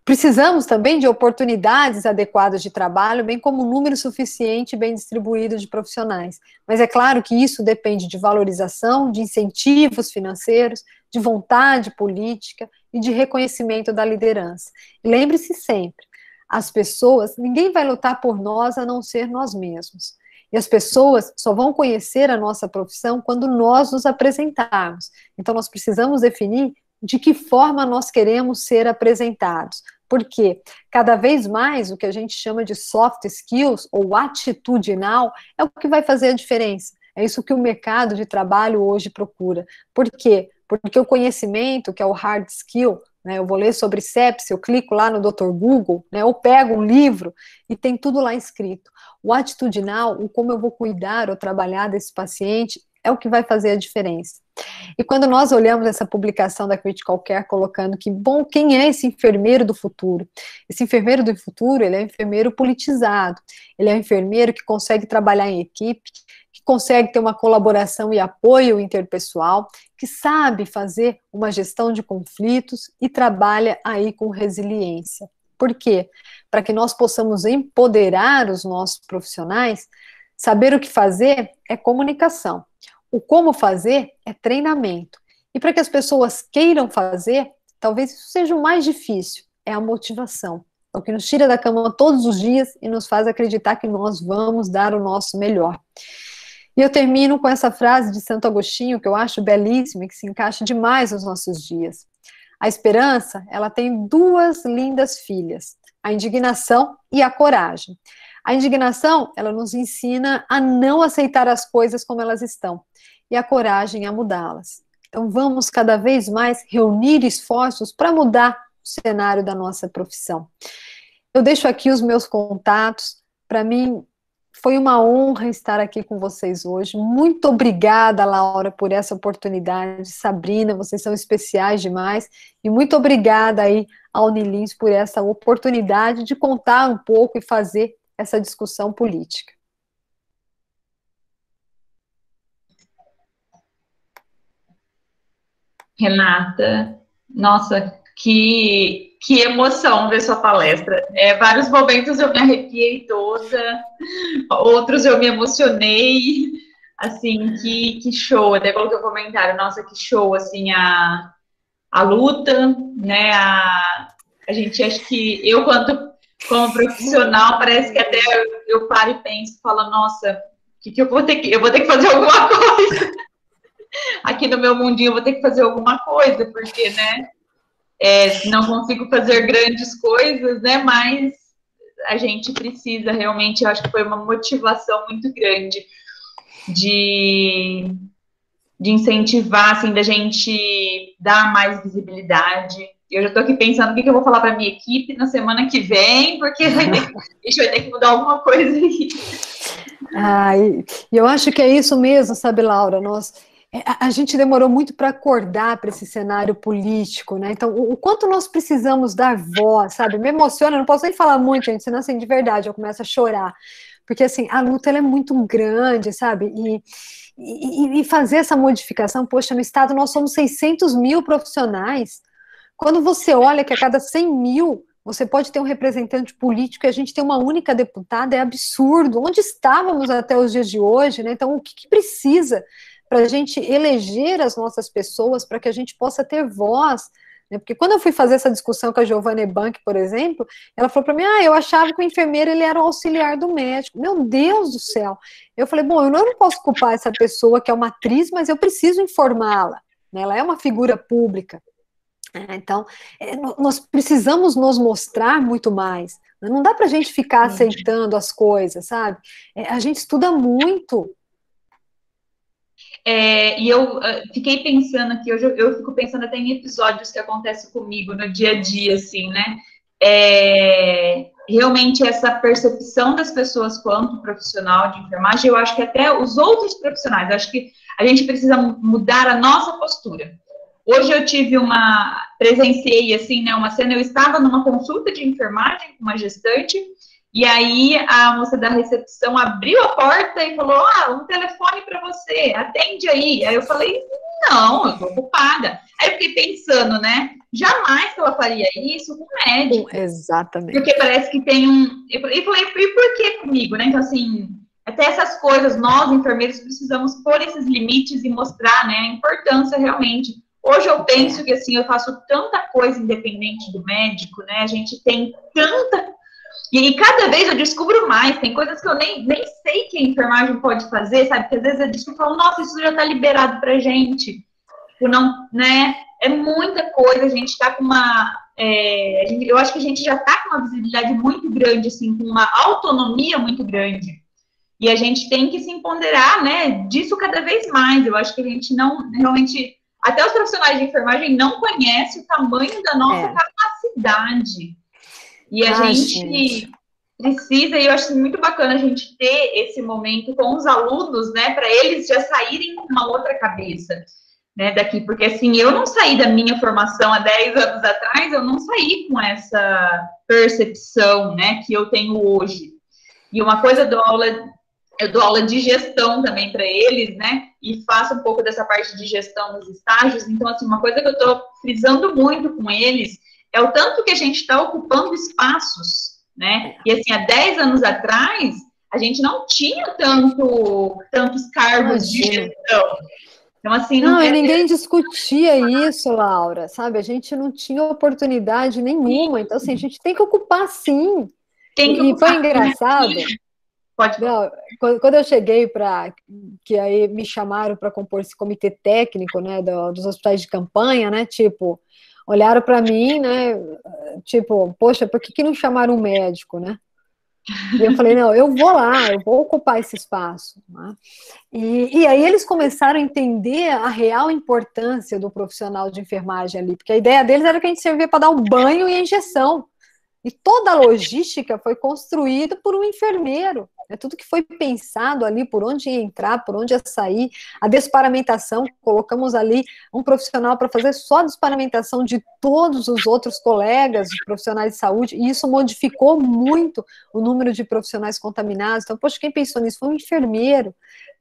Precisamos também de oportunidades adequadas de trabalho, bem como um número suficiente e bem distribuído de profissionais. Mas é claro que isso depende de valorização, de incentivos financeiros, de vontade política e de reconhecimento da liderança. E lembre-se sempre, as pessoas, ninguém vai lutar por nós a não ser nós mesmos. E as pessoas só vão conhecer a nossa profissão quando nós nos apresentarmos. Então nós precisamos definir de que forma nós queremos ser apresentados. Porque cada vez mais o que a gente chama de soft skills ou atitudinal é o que vai fazer a diferença. É isso que o mercado de trabalho hoje procura. Por quê? Porque o conhecimento, que é o hard skill, né, eu vou ler sobre sepsis, eu clico lá no Dr. Google, né, eu pego um livro e tem tudo lá escrito. O atitudinal, o como eu vou cuidar ou trabalhar desse paciente, é o que vai fazer a diferença. E quando nós olhamos essa publicação da Critical Care colocando que, bom, quem é esse enfermeiro do futuro? Esse enfermeiro do futuro, ele é um enfermeiro politizado, ele é um enfermeiro que consegue trabalhar em equipe, que consegue ter uma colaboração e apoio interpessoal, que sabe fazer uma gestão de conflitos e trabalha aí com resiliência. Por quê? Para que nós possamos empoderar os nossos profissionais, saber o que fazer é comunicação. O como fazer é treinamento. E para que as pessoas queiram fazer, talvez isso seja o mais difícil, é a motivação. É o que nos tira da cama todos os dias e nos faz acreditar que nós vamos dar o nosso melhor. E eu termino com essa frase de Santo Agostinho, que eu acho belíssima e que se encaixa demais nos nossos dias. A esperança, ela tem 2 lindas filhas, a indignação e a coragem. A indignação, ela nos ensina a não aceitar as coisas como elas estão, e a coragem a mudá-las. Então vamos cada vez mais reunir esforços para mudar o cenário da nossa profissão. Eu deixo aqui os meus contatos, para mim foi uma honra estar aqui com vocês hoje. Muito obrigada, Laura, por essa oportunidade. Sabrina, vocês são especiais demais. E muito obrigada aí ao Unilins por essa oportunidade de contar um pouco e fazer essa discussão política. Renata, nossa, que emoção ver sua palestra. Vários momentos eu me arrepiei toda, outros eu me emocionei, assim, que show, até coloquei um comentário, nossa, que show, assim, a luta, né, a gente, acho que eu, como profissional, parece que até eu paro e penso, falo, nossa, que eu vou ter que fazer alguma coisa, aqui no meu mundinho eu vou ter que fazer alguma coisa, porque, né, não consigo fazer grandes coisas, né, mas a gente precisa realmente, eu acho que foi uma motivação muito grande de de incentivar, assim, da gente dar mais visibilidade. Eu já estou aqui pensando o que eu vou falar para minha equipe na semana que vem, porque a gente vai ter que mudar alguma coisa aí. E eu acho que é isso mesmo, sabe, Laura? A gente demorou muito para acordar para esse cenário político, né? Então, o quanto nós precisamos dar voz, sabe? Me emociona, não posso nem falar muito, gente, senão, assim, de verdade, eu começo a chorar. Porque, assim, a luta, ela é muito grande, sabe? E fazer essa modificação, poxa, no Estado nós somos 600 mil profissionais. Quando você olha que a cada 100 mil você pode ter um representante político e a gente tem uma única deputada, é absurdo. Onde estávamos até os dias de hoje, né? Então, o que precisa para a gente eleger as nossas pessoas, para que a gente possa ter voz? Né? Porque quando eu fui fazer essa discussão com a Giovanna Ebank, por exemplo, ela falou para mim, eu achava que o enfermeiro ele era o auxiliar do médico. Meu Deus do céu! Eu falei, bom, eu não posso culpar essa pessoa que é uma atriz, mas eu preciso informá-la. Né? Ela é uma figura pública. Então, nós precisamos nos mostrar muito mais. Não dá para a gente ficar aceitando as coisas, sabe? A gente estuda muito. E eu fiquei pensando aqui, hoje eu fico pensando até em episódios que acontecem comigo no dia a dia, assim, né? Realmente essa percepção das pessoas quanto profissional de enfermagem, eu acho que até os outros profissionais, eu acho que a gente precisa mudar a nossa postura. Hoje eu presenciei, assim, né, uma cena, eu estava numa consulta de enfermagem com uma gestante, e aí a moça da recepção abriu a porta e falou, um telefone para você, atende aí. Aí eu falei, não, eu tô ocupada. Aí eu fiquei pensando, né, jamais que ela faria isso com médico. Exatamente. Porque parece que tem Eu falei, e por que comigo, né? Então, assim, até essas coisas, nós, enfermeiros, precisamos pôr esses limites e mostrar, né, a importância realmente. Hoje eu penso que, assim, eu faço tanta coisa independente do médico, né? A gente tem tanta... E cada vez eu descubro mais, tem coisas que eu nem sei que a enfermagem pode fazer, sabe? Porque às vezes eu descubro e falo, nossa, isso já tá liberado pra gente. Não, né? É muita coisa, a gente tá com uma... eu acho que a gente já tá com uma visibilidade muito grande, assim, com uma autonomia muito grande. E a gente tem que se empoderar, né, disso cada vez mais. Eu acho que a gente não, realmente... Até os profissionais de enfermagem não conhecem o tamanho da nossa capacidade. E a gente precisa, e eu acho muito bacana a gente ter esse momento com os alunos, né, para eles já saírem com uma outra cabeça, né, daqui. Porque, assim, eu não saí da minha formação há 10 anos atrás, eu não saí com essa percepção, né, que eu tenho hoje. E uma coisa eu dou aula de gestão também para eles, né? E faço um pouco dessa parte de gestão nos estágios. Então, assim, uma coisa que eu estou frisando muito com eles é o tanto que a gente está ocupando espaços, né? E, assim, há 10 anos atrás, a gente não tinha tantos cargos de gestão. Então, assim... Não, e ninguém discutia isso, Laura, sabe? A gente não tinha oportunidade nenhuma. Então, assim, a gente tem que ocupar, sim. E foi engraçado... Quando eu cheguei que aí me chamaram para compor esse comitê técnico, né, dos hospitais de campanha, né, tipo, olharam para mim, né, tipo, poxa, por que não chamaram um médico, né? E eu falei, não, eu vou lá, eu vou ocupar esse espaço. Né? E aí eles começaram a entender a real importância do profissional de enfermagem ali, porque a ideia deles era que a gente servia para dar um banho e a injeção. E toda a logística foi construída por um enfermeiro. Tudo que foi pensado ali, por onde ia entrar, por onde ia sair, a desparamentação, colocamos ali um profissional para fazer só a desparamentação de todos os outros colegas, de profissionais de saúde, e isso modificou muito o número de profissionais contaminados. Então, poxa, quem pensou nisso foi um enfermeiro.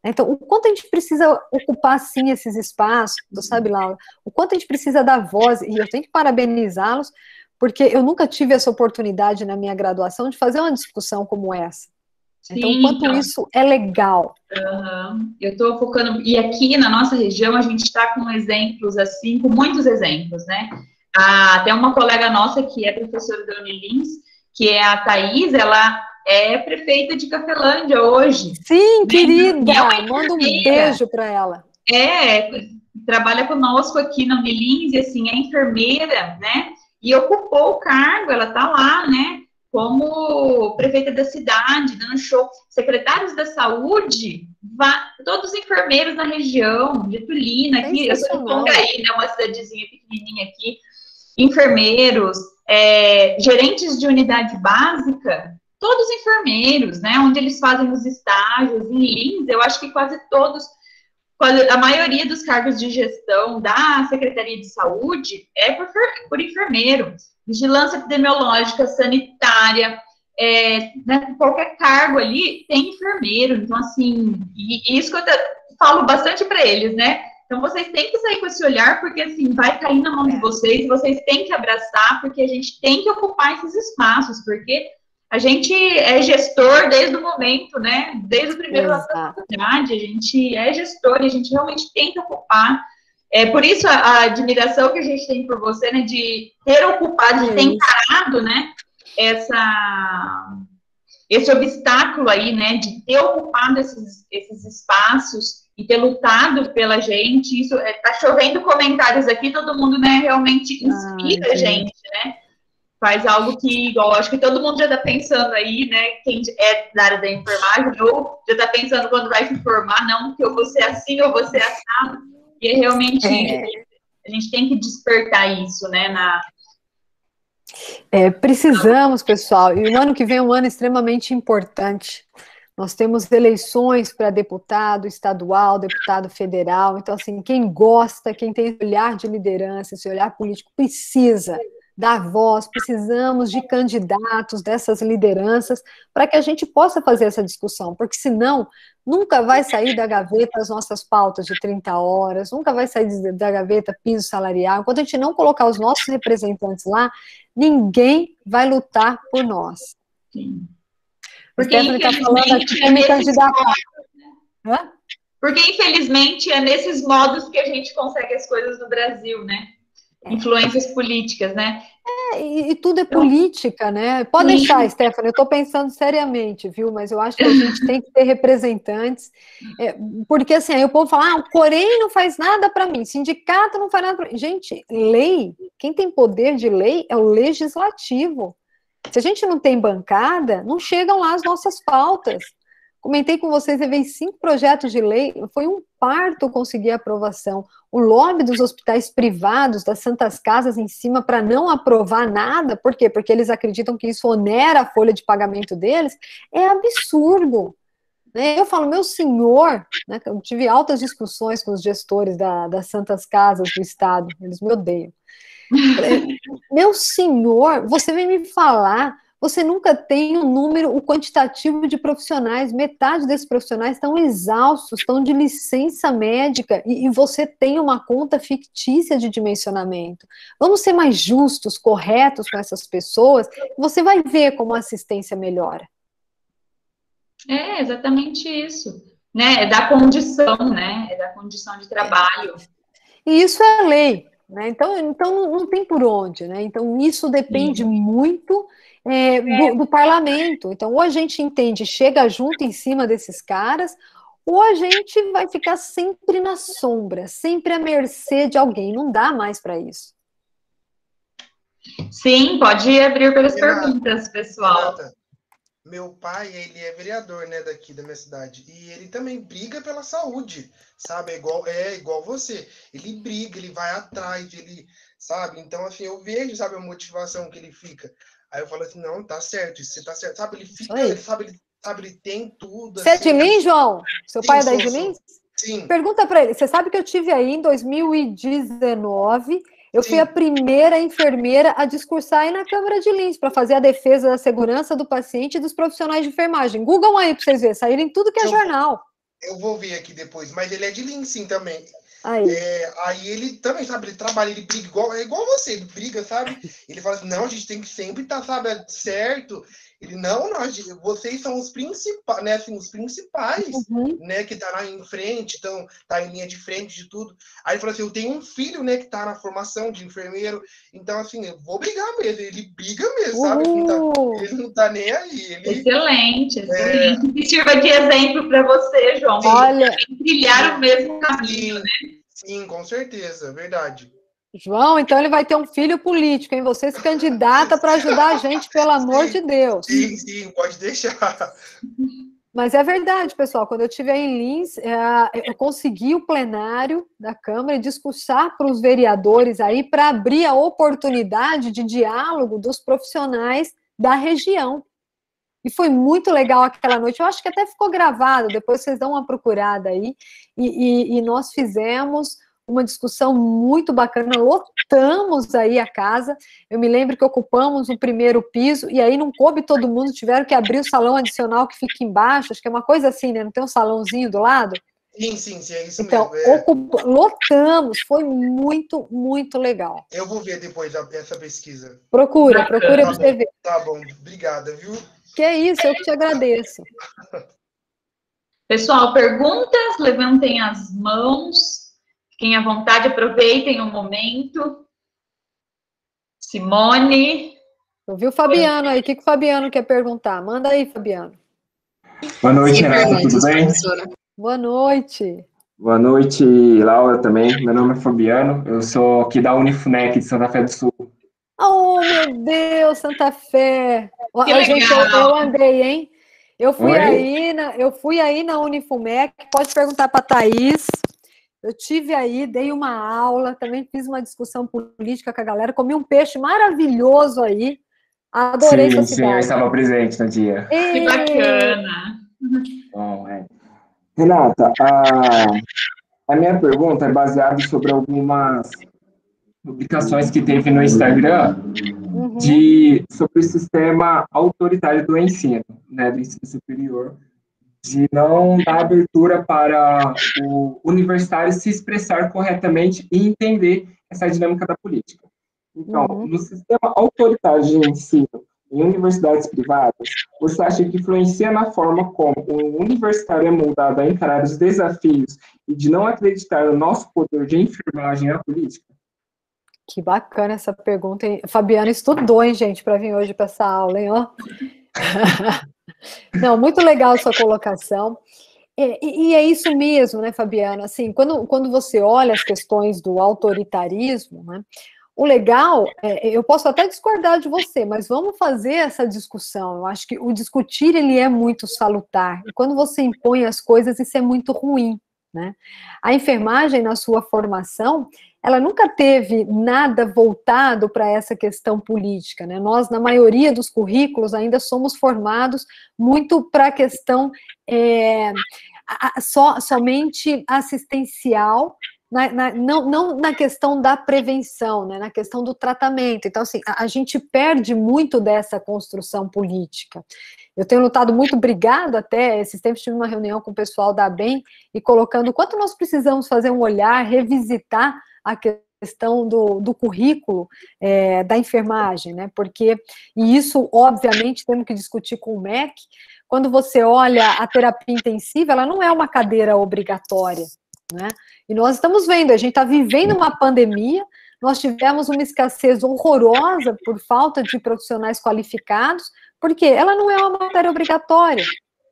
Então, o quanto a gente precisa ocupar, sim, esses espaços, sabe, Laura? O quanto a gente precisa dar voz, e eu tenho que parabenizá-los, porque eu nunca tive essa oportunidade na minha graduação de fazer uma discussão como essa. Sim, então, o quanto isso é legal. Eu estou focando... E aqui na nossa região, a gente está com exemplos, assim, com muitos exemplos, né? Até uma colega nossa, que é professora da Unilins, que é a Thaís, ela é prefeita de Cafelândia hoje. Sim, né? Querida! Manda um beijo para ela. Trabalha conosco aqui na Unilins, e, assim, é enfermeira, né? E ocupou o cargo, ela está lá, né, como prefeita da cidade, dando show. Secretários da saúde todos os enfermeiros na região, de Getulina, aqui, eu sou de Pongaí, né, uma cidadezinha pequenininha aqui, enfermeiros, gerentes de unidade básica, todos enfermeiros, né, onde eles fazem os estágios, em Lins, eu acho que quase todos, a maioria dos cargos de gestão da Secretaria de Saúde é por enfermeiro, vigilância epidemiológica, sanitária, né, qualquer cargo ali tem enfermeiro, então assim, e isso que eu falo bastante para eles, né, então vocês têm que sair com esse olhar, porque assim, vai cair na mão de vocês têm que abraçar, porque a gente tem que ocupar esses espaços, porque a gente é gestor desde o momento, né, desde o primeiro ano da faculdade, a gente é gestor e a gente realmente tem que ocupar. Por isso a admiração que a gente tem por você, né, de ter ocupado, de ter encarado, né, esse obstáculo aí, né, de ter ocupado esses espaços e ter lutado pela gente. Isso, tá chovendo comentários aqui, todo mundo, né, realmente inspira a gente, né, faz algo que, igual, acho que todo mundo já está pensando aí, né, quem é da área da enfermagem, ou já está pensando quando vai se formar, não, que eu vou ser assim, ou vou ser assado, e realmente a gente tem que despertar isso, né, precisamos, pessoal, e o ano que vem é um ano extremamente importante. Nós temos eleições para deputado estadual, deputado federal, então, assim, quem gosta, quem tem esse olhar de liderança, esse olhar político, precisa dar voz, precisamos de candidatos dessas lideranças para que a gente possa fazer essa discussão, porque senão nunca vai sair da gaveta as nossas pautas de 30 horas, nunca vai sair da gaveta piso salarial. Enquanto a gente não colocar os nossos representantes lá, ninguém vai lutar por nós. Sim. Porque está falando aqui que me candidatar. Porque, infelizmente, é nesses modos que a gente consegue as coisas no Brasil, né? Influências políticas, né? E tudo é política, né? Pode deixar, Stephanie, eu estou pensando seriamente, viu? Mas eu acho que a gente tem que ter representantes, porque assim, aí o povo fala, o Corém não faz nada para mim, sindicato não faz nada para mim. Gente, lei, quem tem poder de lei é o legislativo. Se a gente não tem bancada, não chegam lá as nossas pautas. Comentei com vocês, veio 5 projetos de lei, foi um parto conseguir a aprovação. O lobby dos hospitais privados, das santas casas em cima, para não aprovar nada, por quê? Porque eles acreditam que isso onera a folha de pagamento deles, é absurdo. Eu falo, meu senhor, né, eu tive altas discussões com os gestores das santas casas do Estado, eles me odeiam. Meu senhor, você vem me falar... Você nunca tem um número, o quantitativo de profissionais, metade desses profissionais estão exaustos, estão de licença médica, e você tem uma conta fictícia de dimensionamento. Vamos ser mais justos, corretos com essas pessoas, e você vai ver como a assistência melhora. É exatamente isso, né? É da condição, né? É da condição de trabalho. E isso é lei, né? Então não tem por onde, né? Então isso depende muito do parlamento. Então, ou a gente entende, chega junto em cima desses caras, ou a gente vai ficar sempre na sombra, sempre à mercê de alguém. Não dá mais para isso. Sim, pode abrir pelas perguntas, pessoal. Renata, meu pai, ele é vereador, né, daqui da minha cidade, e ele também briga pela saúde, sabe? É igual você. Ele briga, ele vai atrás, ele, sabe? Então, assim, eu vejo, sabe, a motivação que ele fica. Aí eu falo assim, não, tá certo, você tá certo. Sabe, ele fica, ele tem tudo. Você assim, é de Lins, João? Seu pai é daí de Lins? Sim. Pergunta para ele, você sabe que eu tive aí em 2019, eu fui a primeira enfermeira a discursar aí na Câmara de Lins, para fazer a defesa da segurança do paciente e dos profissionais de enfermagem. Google aí para vocês verem, saíram em tudo que é jornal. Eu vou ver aqui depois, mas ele é de Lins, sim, também. Aí Ele também, sabe, ele trabalha, ele briga igual você, ele briga, sabe? Ele fala assim, não, a gente tem que sempre estar, sabe, certo. Ele, não, vocês são os principais, né, assim, os principais, né, que tá lá em frente, então, tá em linha de frente de tudo. Aí ele falou assim, eu tenho um filho, né, que tá na formação de enfermeiro, então, assim, eu vou brigar mesmo, ele briga mesmo, sabe? Ele não tá nem aí. Excelente. Que sirva de exemplo para você, João. Olha, trilhar o mesmo caminho, né? Sim, com certeza, verdade. João, então ele vai ter um filho político, hein? Você se candidata para ajudar a gente, pelo amor de Deus. Sim, pode deixar. Mas é verdade, pessoal, quando eu estive aí em Lins, eu consegui o plenário da Câmara discursar para os vereadores aí para abrir a oportunidade de diálogo dos profissionais da região. E foi muito legal aquela noite, eu acho que até ficou gravado, depois vocês dão uma procurada aí, e nós fizemos uma discussão muito bacana, lotamos aí a casa, eu me lembro que ocupamos o primeiro piso, e aí não coube todo mundo, tiveram que abrir o salão adicional que fica embaixo, acho que é uma coisa assim, né, não tem um salãozinho do lado? Sim, é isso então, mesmo. Lotamos, foi muito, muito legal. Eu vou ver depois essa pesquisa. Procura para você ver. Tá bom, obrigada, viu? Que é isso, eu que te agradeço. Pessoal, perguntas, levantem as mãos. Fiquem à vontade, aproveitem o momento. Simone. Eu vi o Fabiano aí. O que o Fabiano quer perguntar? Manda aí, Fabiano. Boa noite, Renata. Tudo bem? Boa noite. Boa noite, Laura, também. Meu nome é Fabiano. Eu sou aqui da Unifunec de Santa Fé do Sul. Oh, meu Deus, Santa Fé. Gente, eu andei, hein? Eu fui aí na Unifumec. Pode perguntar para a Thaís. Eu tive aí, dei uma aula, também fiz uma discussão política com a galera, comi um peixe maravilhoso aí, adorei essa cidade. Sim, eu estava presente no dia. Que bacana! Bom, Renata, a minha pergunta é baseada sobre algumas publicações que teve no Instagram sobre o sistema autoritário do ensino, né, do ensino superior, de não dar abertura para o universitário se expressar corretamente e entender essa dinâmica da política. Então, no sistema autoritário de ensino em universidades privadas, você acha que influencia na forma como o universitário é moldado a encarar os desafios e de não acreditar no nosso poder de enfermagem à política? Que bacana essa pergunta, hein? Fabiano estudou, hein, gente, para vir hoje para essa aula, hein? Ó. Não, muito legal a sua colocação. E é isso mesmo, né, Fabiana? Assim, quando você olha as questões do autoritarismo, né, o legal, eu posso até discordar de você, mas vamos fazer essa discussão. Eu acho que o discutir, ele é muito salutar. E quando você impõe as coisas, isso é muito ruim, né? A enfermagem, na sua formação, ela nunca teve nada voltado para essa questão política, né? Nós, na maioria dos currículos, ainda somos formados muito para a questão somente assistencial, não na questão da prevenção, né? Na questão do tratamento. Então, assim, a gente perde muito dessa construção política. Eu tenho lutado muito, obrigado até, esses tempos tive uma reunião com o pessoal da ABEM e colocando o quanto nós precisamos fazer um olhar, revisitar a questão do currículo da enfermagem, né? Porque, e isso, obviamente, temos que discutir com o MEC, quando você olha a terapia intensiva, ela não é uma cadeira obrigatória, né? E nós estamos vendo, a gente está vivendo uma pandemia, nós tivemos uma escassez horrorosa por falta de profissionais qualificados, porque ela não é uma matéria obrigatória.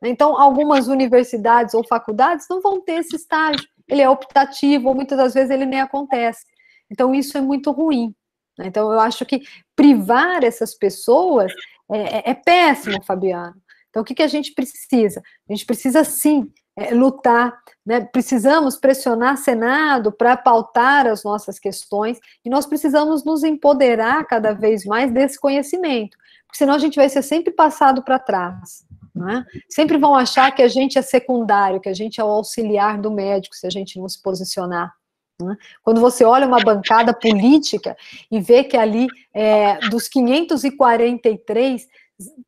Então, algumas universidades ou faculdades não vão ter esse estágio. Ele é optativo, ou muitas das vezes ele nem acontece. Então, isso é muito ruim. Então, eu acho que privar essas pessoas é péssimo, Fabiano. Então, o que a gente precisa? A gente precisa, sim, lutar, né? Precisamos pressionar o Senado para pautar as nossas questões, e nós precisamos nos empoderar cada vez mais desse conhecimento, porque senão a gente vai ser sempre passado para trás. Né? Sempre vão achar que a gente é secundário, que a gente é o auxiliar do médico, se a gente não se posicionar. Né? Quando você olha uma bancada política e vê que ali, dos 543,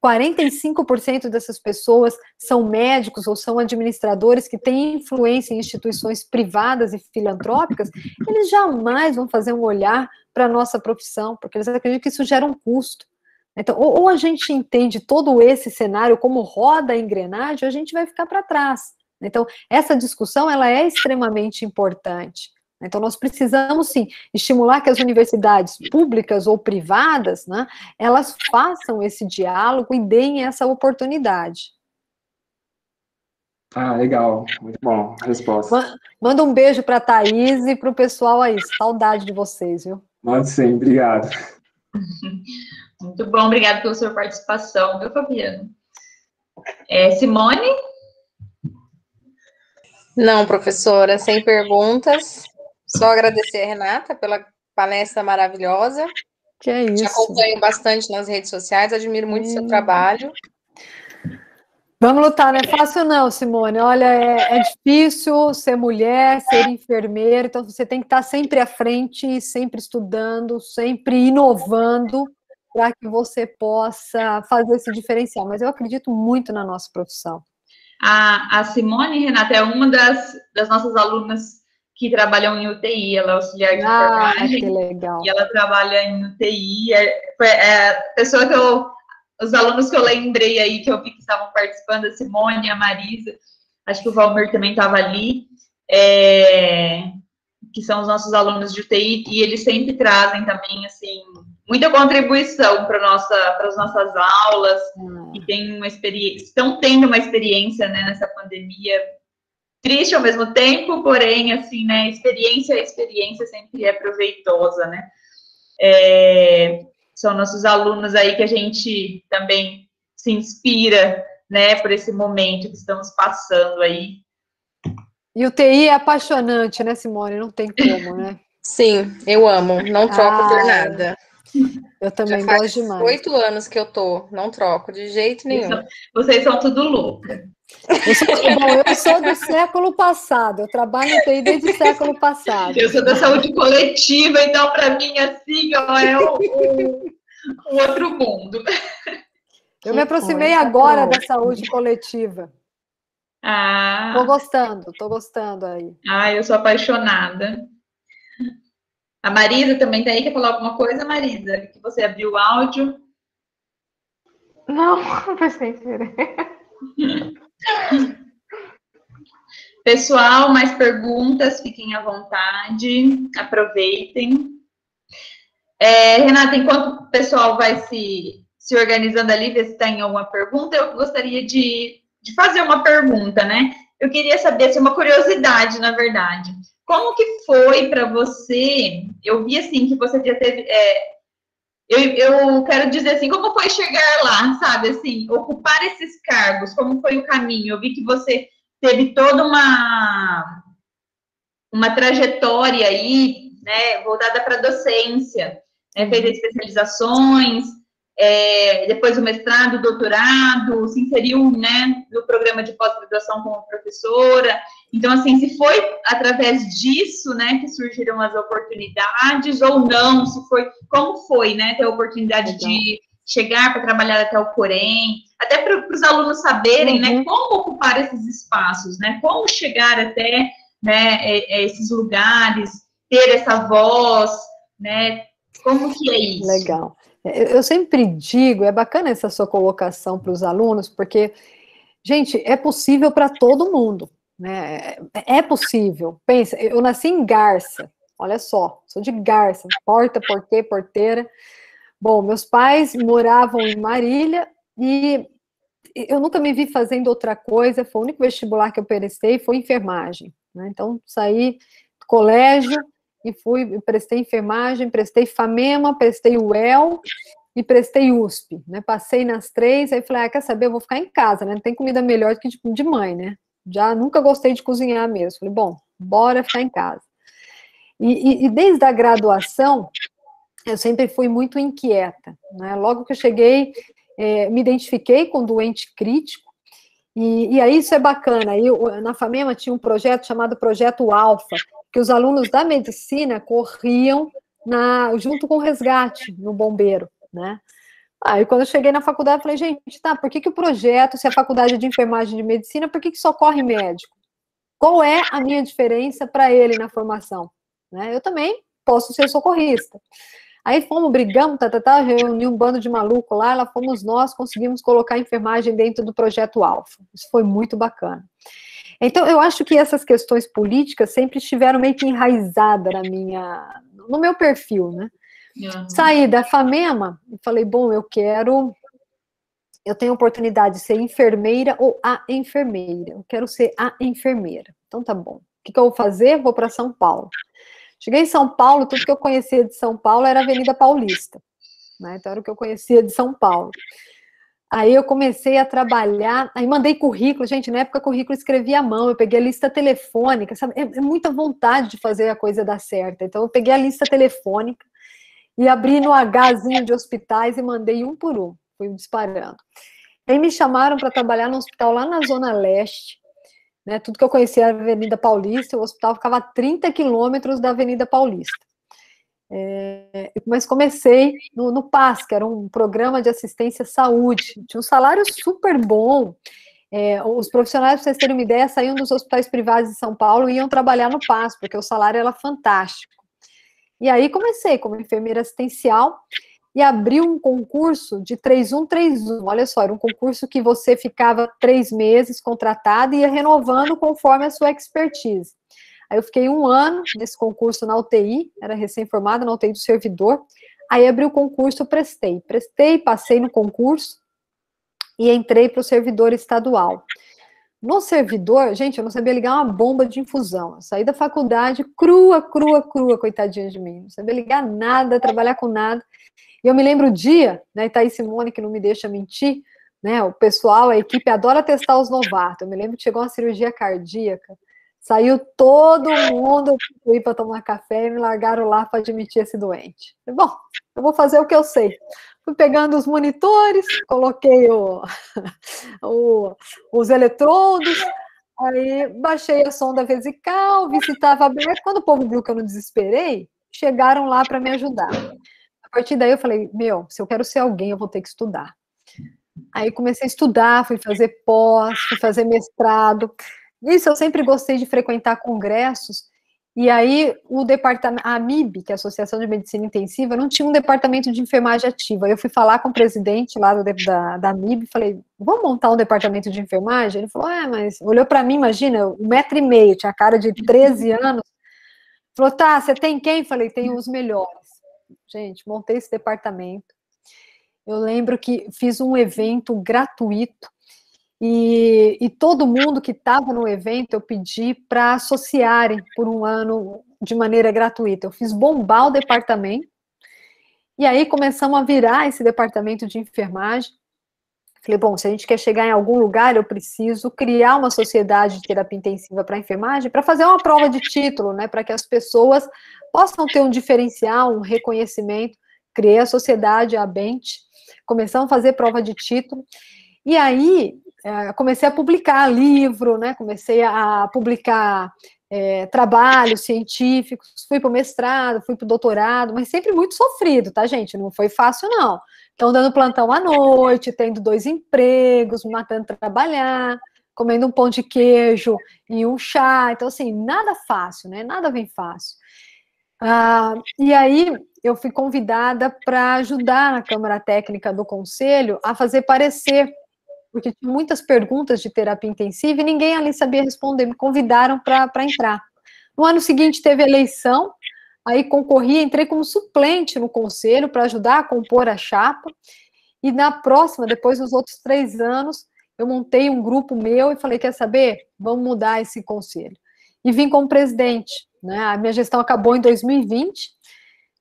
45% dessas pessoas são médicos ou são administradores que têm influência em instituições privadas e filantrópicas, eles jamais vão fazer um olhar para a nossa profissão, porque eles acreditam que isso gera um custo. Então, ou a gente entende todo esse cenário como roda a engrenagem, ou a gente vai ficar para trás. Então, essa discussão, ela é extremamente importante. Então, nós precisamos, sim, estimular que as universidades públicas ou privadas, né, elas façam esse diálogo e deem essa oportunidade. Ah, legal. Muito bom a resposta. Manda um beijo para a Thaís e para o pessoal aí. Saudade de vocês, viu? Mando sim, obrigado. Muito bom, obrigada pela sua participação, viu, Fabiano? Simone? Não, professora, sem perguntas. Só agradecer a Renata pela palestra maravilhosa. Que é isso. Te acompanho bastante nas redes sociais, admiro muito o seu trabalho. Vamos lutar, não é fácil não, Simone. Olha, é difícil ser mulher, ser enfermeira, então você tem que estar sempre à frente, sempre estudando, sempre inovando, para que você possa fazer esse diferencial. Mas eu acredito muito na nossa profissão. A Simone, Renata, é uma das nossas alunas que trabalham em UTI, ela é auxiliar de enfermagem. Que legal. E ela trabalha em UTI, a pessoa os alunos que eu lembrei aí, que eu vi que estavam participando, a Simone, a Marisa, acho que o Valmir também estava ali, que são os nossos alunos de UTI, e eles sempre trazem também, assim, muita contribuição para as nossas aulas, e estão tendo uma experiência, né, nessa pandemia, triste ao mesmo tempo, porém, assim, né, experiência sempre é proveitosa, né. São nossos alunos aí que a gente também se inspira, né, por esse momento que estamos passando aí. E o TI é apaixonante, né, Simone? Não tem como, né? Sim, eu amo, não troco por nada. Eu também gosto demais. Faz 8 anos que eu não troco de jeito nenhum. Vocês são tudo louca. Eu sou do século passado, eu trabalho no TI desde o século passado. Eu sou da saúde coletiva, então, para mim, assim, ó, é um outro mundo. Eu me aproximei agora da saúde coletiva. Tô gostando aí. Eu sou apaixonada. A Marisa também tá aí, quer falar alguma coisa, Marisa? Que você abriu o áudio? Não, foi sem querer. Pessoal, mais perguntas, fiquem à vontade, aproveitem. Renata, enquanto o pessoal vai se organizando ali, ver se tem alguma pergunta, eu gostaria de fazer uma pergunta, né? Eu queria saber, uma curiosidade, na verdade. Como que foi para você? Eu vi, assim, que você já teve... Eu quero dizer assim, como foi chegar lá, sabe? Assim, ocupar esses cargos, como foi o caminho? Eu vi que você teve toda uma trajetória aí, né, voltada para a docência, né, fez especializações, depois o mestrado, o doutorado, se inseriu, né, no programa de pós-graduação como professora. Então, assim, se foi através disso, né, que surgiram as oportunidades ou não, como foi, né, ter a oportunidade de chegar para trabalhar até o Corém, até para os alunos saberem, né, como ocupar esses espaços, né, como chegar até, né, esses lugares, ter essa voz, né, como que é isso? Legal. Eu sempre digo, é bacana essa sua colocação para os alunos, porque, gente, é possível para todo mundo, né? É possível. Pensa, eu nasci em Garça, olha só, sou de Garça, porteira. Bom, meus pais moravam em Marília e eu nunca me vi fazendo outra coisa, foi o único vestibular que eu prestei, foi enfermagem, né? Então, saí do colégio e prestei enfermagem, prestei FAMEMA, prestei UEL e prestei USP, né? Passei nas 3, aí falei, quer saber, eu vou ficar em casa, né? Não tem comida melhor do que de mãe, né? Já nunca gostei de cozinhar mesmo. Falei, bom, bora ficar em casa. E desde a graduação, eu sempre fui muito inquieta, né? Logo que eu cheguei, me identifiquei com doente crítico, e aí isso é bacana. Aí, na FAMEMA tinha um projeto chamado Projeto Alfa, que os alunos da medicina corriam junto com o resgate no bombeiro, né? Aí quando eu cheguei na faculdade, eu falei, gente, por que o projeto, se a faculdade é de enfermagem de medicina, por que só corre médico? Qual é a minha diferença para ele na formação? Né? Eu também posso ser socorrista. Aí brigamos, reuni um bando de maluco lá fomos nós, conseguimos colocar a enfermagem dentro do Projeto Alfa. Isso foi muito bacana. Então, eu acho que essas questões políticas sempre estiveram meio que enraizadas no meu perfil, né? Saí da FAMEMA e falei, bom, eu tenho a oportunidade de ser enfermeira ou a enfermeira. Eu quero ser a enfermeira. Então, tá bom. O que eu vou fazer? Vou para São Paulo. Cheguei em São Paulo, tudo que eu conhecia de São Paulo era Avenida Paulista, né? Então era o que eu conhecia de São Paulo. Aí eu comecei a trabalhar, aí mandei currículo, gente, na época currículo escrevia à mão, eu peguei a lista telefônica, sabe? É muita vontade de fazer a coisa dar certo. Então eu peguei a lista telefônica e abri no Hzinho de hospitais e mandei um por um, fui disparando. Aí me chamaram para trabalhar no hospital lá na Zona Leste, né? Tudo que eu conhecia era a Avenida Paulista, o hospital ficava a 30 quilômetros da Avenida Paulista. Mas comecei no PAS, que era um programa de assistência à saúde, tinha um salário super bom. Os profissionais, para vocês terem uma ideia, saíam dos hospitais privados de São Paulo e iam trabalhar no PAS, porque o salário era fantástico. E aí comecei como enfermeira assistencial e abri um concurso de 3131. Olha só, era um concurso que você ficava 3 meses contratado e ia renovando conforme a sua expertise. Aí eu fiquei 1 ano nesse concurso na UTI, era recém-formada na UTI do servidor. Aí abri o concurso, prestei, passei no concurso e entrei para o servidor estadual. No servidor, gente, eu não sabia ligar uma bomba de infusão. Eu saí da faculdade crua, coitadinha de mim. Não sabia ligar nada, trabalhar com nada. E eu me lembro o dia, né, Thaís Simone, que não me deixa mentir, né, o pessoal, a equipe adora testar os novatos. Eu me lembro que chegou uma cirurgia cardíaca, saiu todo mundo para tomar café e me largaram lá para admitir esse doente. Bom, eu vou fazer o que eu sei. Fui pegando os monitores, coloquei os eletrodos, aí baixei a sonda vesical, vi se estava aberto. Quando o povo viu que eu não desesperei, chegaram lá para me ajudar. A partir daí eu falei, se eu quero ser alguém, eu vou ter que estudar. Aí comecei a estudar, fui fazer pós, fui fazer mestrado. Isso, eu sempre gostei de frequentar congressos, e aí o departamento, a AMIB, que é a Associação de Medicina Intensiva, não tinha um departamento de enfermagem ativa. Eu fui falar com o presidente lá da AMIB, falei, vamos montar um departamento de enfermagem? Ele falou, mas olhou para mim, imagina, 1,5 metro, tinha cara de 13 anos, falou, tá, você tem quem? Falei, tenho os melhores. Gente, montei esse departamento. Eu lembro que fiz um evento gratuito, e todo mundo que estava no evento, eu pedi para associarem por 1 ano de maneira gratuita. Eu fiz bombar o departamento, e aí começamos a virar esse departamento de enfermagem. Falei, bom, se a gente quer chegar em algum lugar, eu preciso criar uma sociedade de terapia intensiva para enfermagem, para fazer uma prova de título, né, para que as pessoas possam ter um diferencial, um reconhecimento. Criei a sociedade, a Bente, começamos a fazer prova de título, e aí comecei a publicar livro, né? Comecei a publicar trabalhos científicos, fui para o mestrado, fui para o doutorado, mas sempre muito sofrido, tá, gente? Não foi fácil, não. Então, dando plantão à noite, tendo 2 empregos, me matando para trabalhar, comendo um pão de queijo e um chá. Então, assim, nada fácil, né? Nada vem fácil. E aí, eu fui convidada para ajudar na Câmara Técnica do Conselho a fazer parecer, porque tinha muitas perguntas de terapia intensiva e ninguém ali sabia responder, me convidaram para entrar. No ano seguinte teve eleição, aí concorri, entrei como suplente no conselho para ajudar a compor a chapa, e na próxima, depois dos outros 3 anos, eu montei um grupo meu e falei, quer saber? Vamos mudar esse conselho. E vim como presidente, né? A minha gestão acabou em 2020,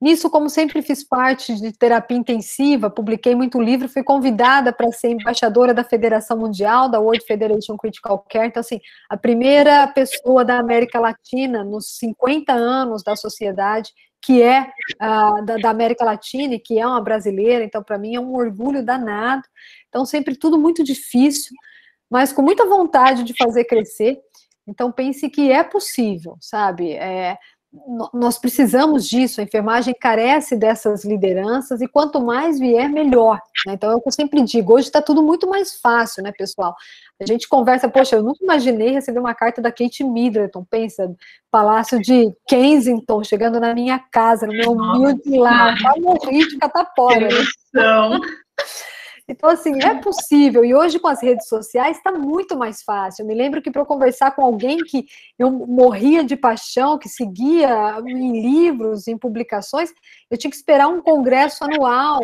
nisso, como sempre fiz parte de terapia intensiva, publiquei muito livro, fui convidada para ser embaixadora da Federação Mundial, da World Federation Critical Care. Então, assim, a primeira pessoa da América Latina, nos 50 anos da sociedade, que é da América Latina e que é uma brasileira. Então, para mim, é um orgulho danado. Então, sempre tudo muito difícil, mas com muita vontade de fazer crescer. Então, pense que é possível, sabe? Nós precisamos disso, a enfermagem carece dessas lideranças, e quanto mais vier, melhor, né? Então, é o que eu sempre digo, hoje está tudo muito mais fácil, né, pessoal? A gente conversa, poxa, eu nunca imaginei receber uma carta da Kate Middleton, pensa, Palácio de Kensington, chegando na minha casa, no meu humilde lar, quase morri de catapora. Então, assim, é possível, e hoje com as redes sociais está muito mais fácil. Eu me lembro que para eu conversar com alguém que eu morria de paixão, que seguia em livros, em publicações, eu tinha que esperar um congresso anual.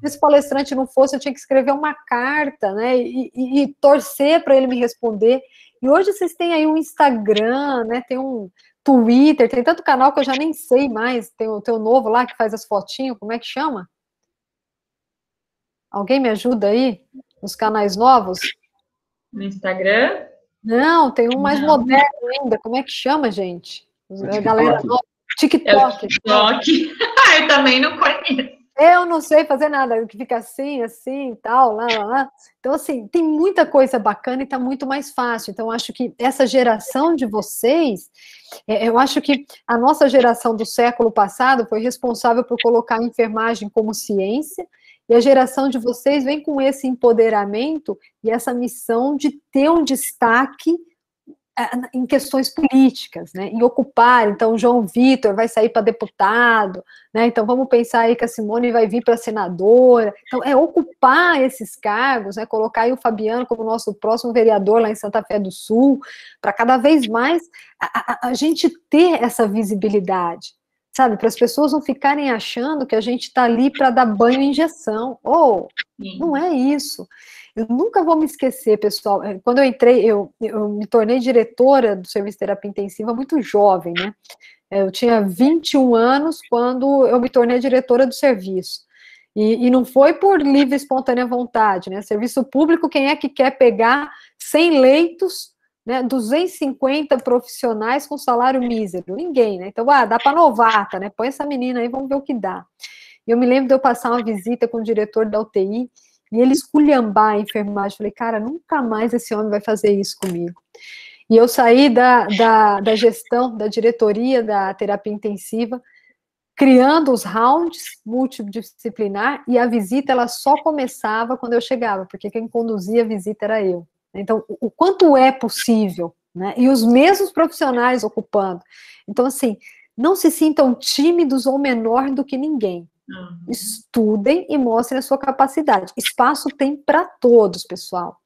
Se esse palestrante não fosse, eu tinha que escrever uma carta, né, e torcer para ele me responder. E hoje vocês têm aí um Instagram, né, tem um Twitter, tem tanto canal que eu já nem sei mais, tem o novo lá que faz as fotinhos, como é que chama? Alguém me ajuda aí? nos canais novos? No Instagram? Não, tem um mais moderno ainda. Como é que chama, gente? A galera nova. TikTok. É o TikTok. Eu também não conheço. Eu não sei fazer nada, que fica assim, assim, tal, lá. Então, assim, tem muita coisa bacana e tá muito mais fácil. Então, eu acho que essa geração de vocês, eu acho que a nossa geração do século passado foi responsável por colocar a enfermagem como ciência, e a geração de vocês vem com esse empoderamento e essa missão de ter um destaque em questões políticas, né, em ocupar. Então, o João Vitor vai sair para deputado, né, então vamos pensar aí que a Simone vai vir para senadora. Então, é ocupar esses cargos, né, colocar aí o Fabiano como nosso próximo vereador lá em Santa Fé do Sul, para cada vez mais a gente ter essa visibilidade, sabe, para as pessoas não ficarem achando que a gente está ali para dar banho e injeção. Não é isso. Eu nunca vou me esquecer, pessoal, quando eu entrei, eu me tornei diretora do Serviço de Terapia Intensiva muito jovem, né? Eu tinha 21 anos quando eu me tornei diretora do serviço. E não foi por livre e espontânea vontade, né? Serviço público, quem é que quer pegar 100 leitos, né, 250 profissionais com salário mísero? Ninguém, né? Então, dá para novata, né? Põe essa menina aí, vamos ver o que dá. E eu me lembro de eu passar uma visita com o diretor da UTI, e ele esculhambar a enfermagem. Falei, cara, nunca mais esse homem vai fazer isso comigo. E eu saí da gestão, da diretoria da terapia intensiva, criando os rounds multidisciplinar, e a visita ela só começava quando eu chegava, porque quem conduzia a visita era eu. Então, o quanto é possível, né? E os mesmos profissionais ocupando. Então, assim, não se sintam tímidos ou menor do que ninguém. Estudem e mostrem a sua capacidade. Espaço tem para todos, pessoal.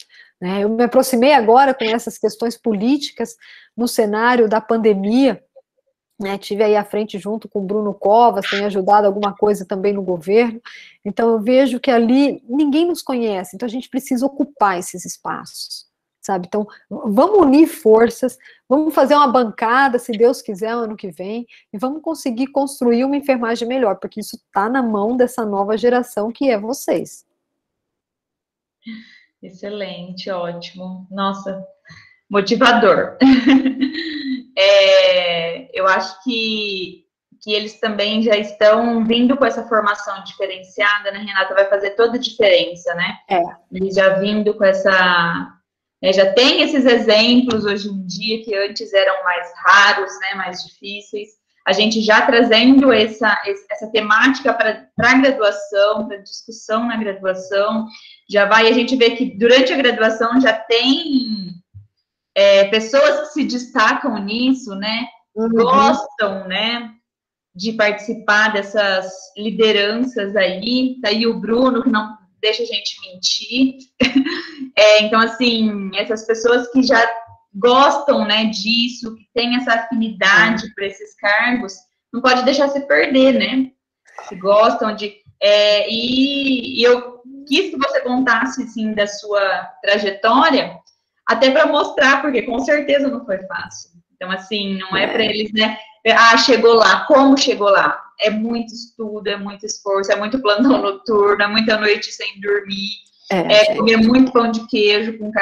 Eu me aproximei agora com essas questões políticas no cenário da pandemia, né? Tive aí à frente junto com o Bruno Covas, tem ajudado alguma coisa também no governo. Então eu vejo que ali ninguém nos conhece, então a gente precisa ocupar esses espaços, sabe? Então, vamos unir forças, vamos fazer uma bancada, se Deus quiser, ano que vem, e vamos conseguir construir uma enfermagem melhor, porque isso está na mão dessa nova geração que é vocês. Excelente, ótimo. Nossa, motivador. Eu acho que eles também já estão vindo com essa formação diferenciada, né, Renata? Vai fazer toda a diferença, né? Eles já vindo com essa... já tem esses exemplos hoje em dia que antes eram mais raros, né, mais difíceis. A gente já trazendo essa temática para a graduação, para discussão na graduação, já vai, a gente vê que durante a graduação já tem pessoas que se destacam nisso, né, gostam, né, de participar dessas lideranças aí. Tá aí o Bruno, que não deixa a gente mentir. Então, assim, essas pessoas que já gostam, né, disso, que tem essa afinidade para esses cargos, não pode deixar se perder, né? Que gostam de... e eu quis que você contasse, assim, da sua trajetória, até para mostrar, porque com certeza não foi fácil. Então, assim, não é para eles, né? Chegou lá. Como chegou lá? É muito estudo, é muito esforço, é muito plantão noturno, é muita noite sem dormir, comer muito pão de queijo com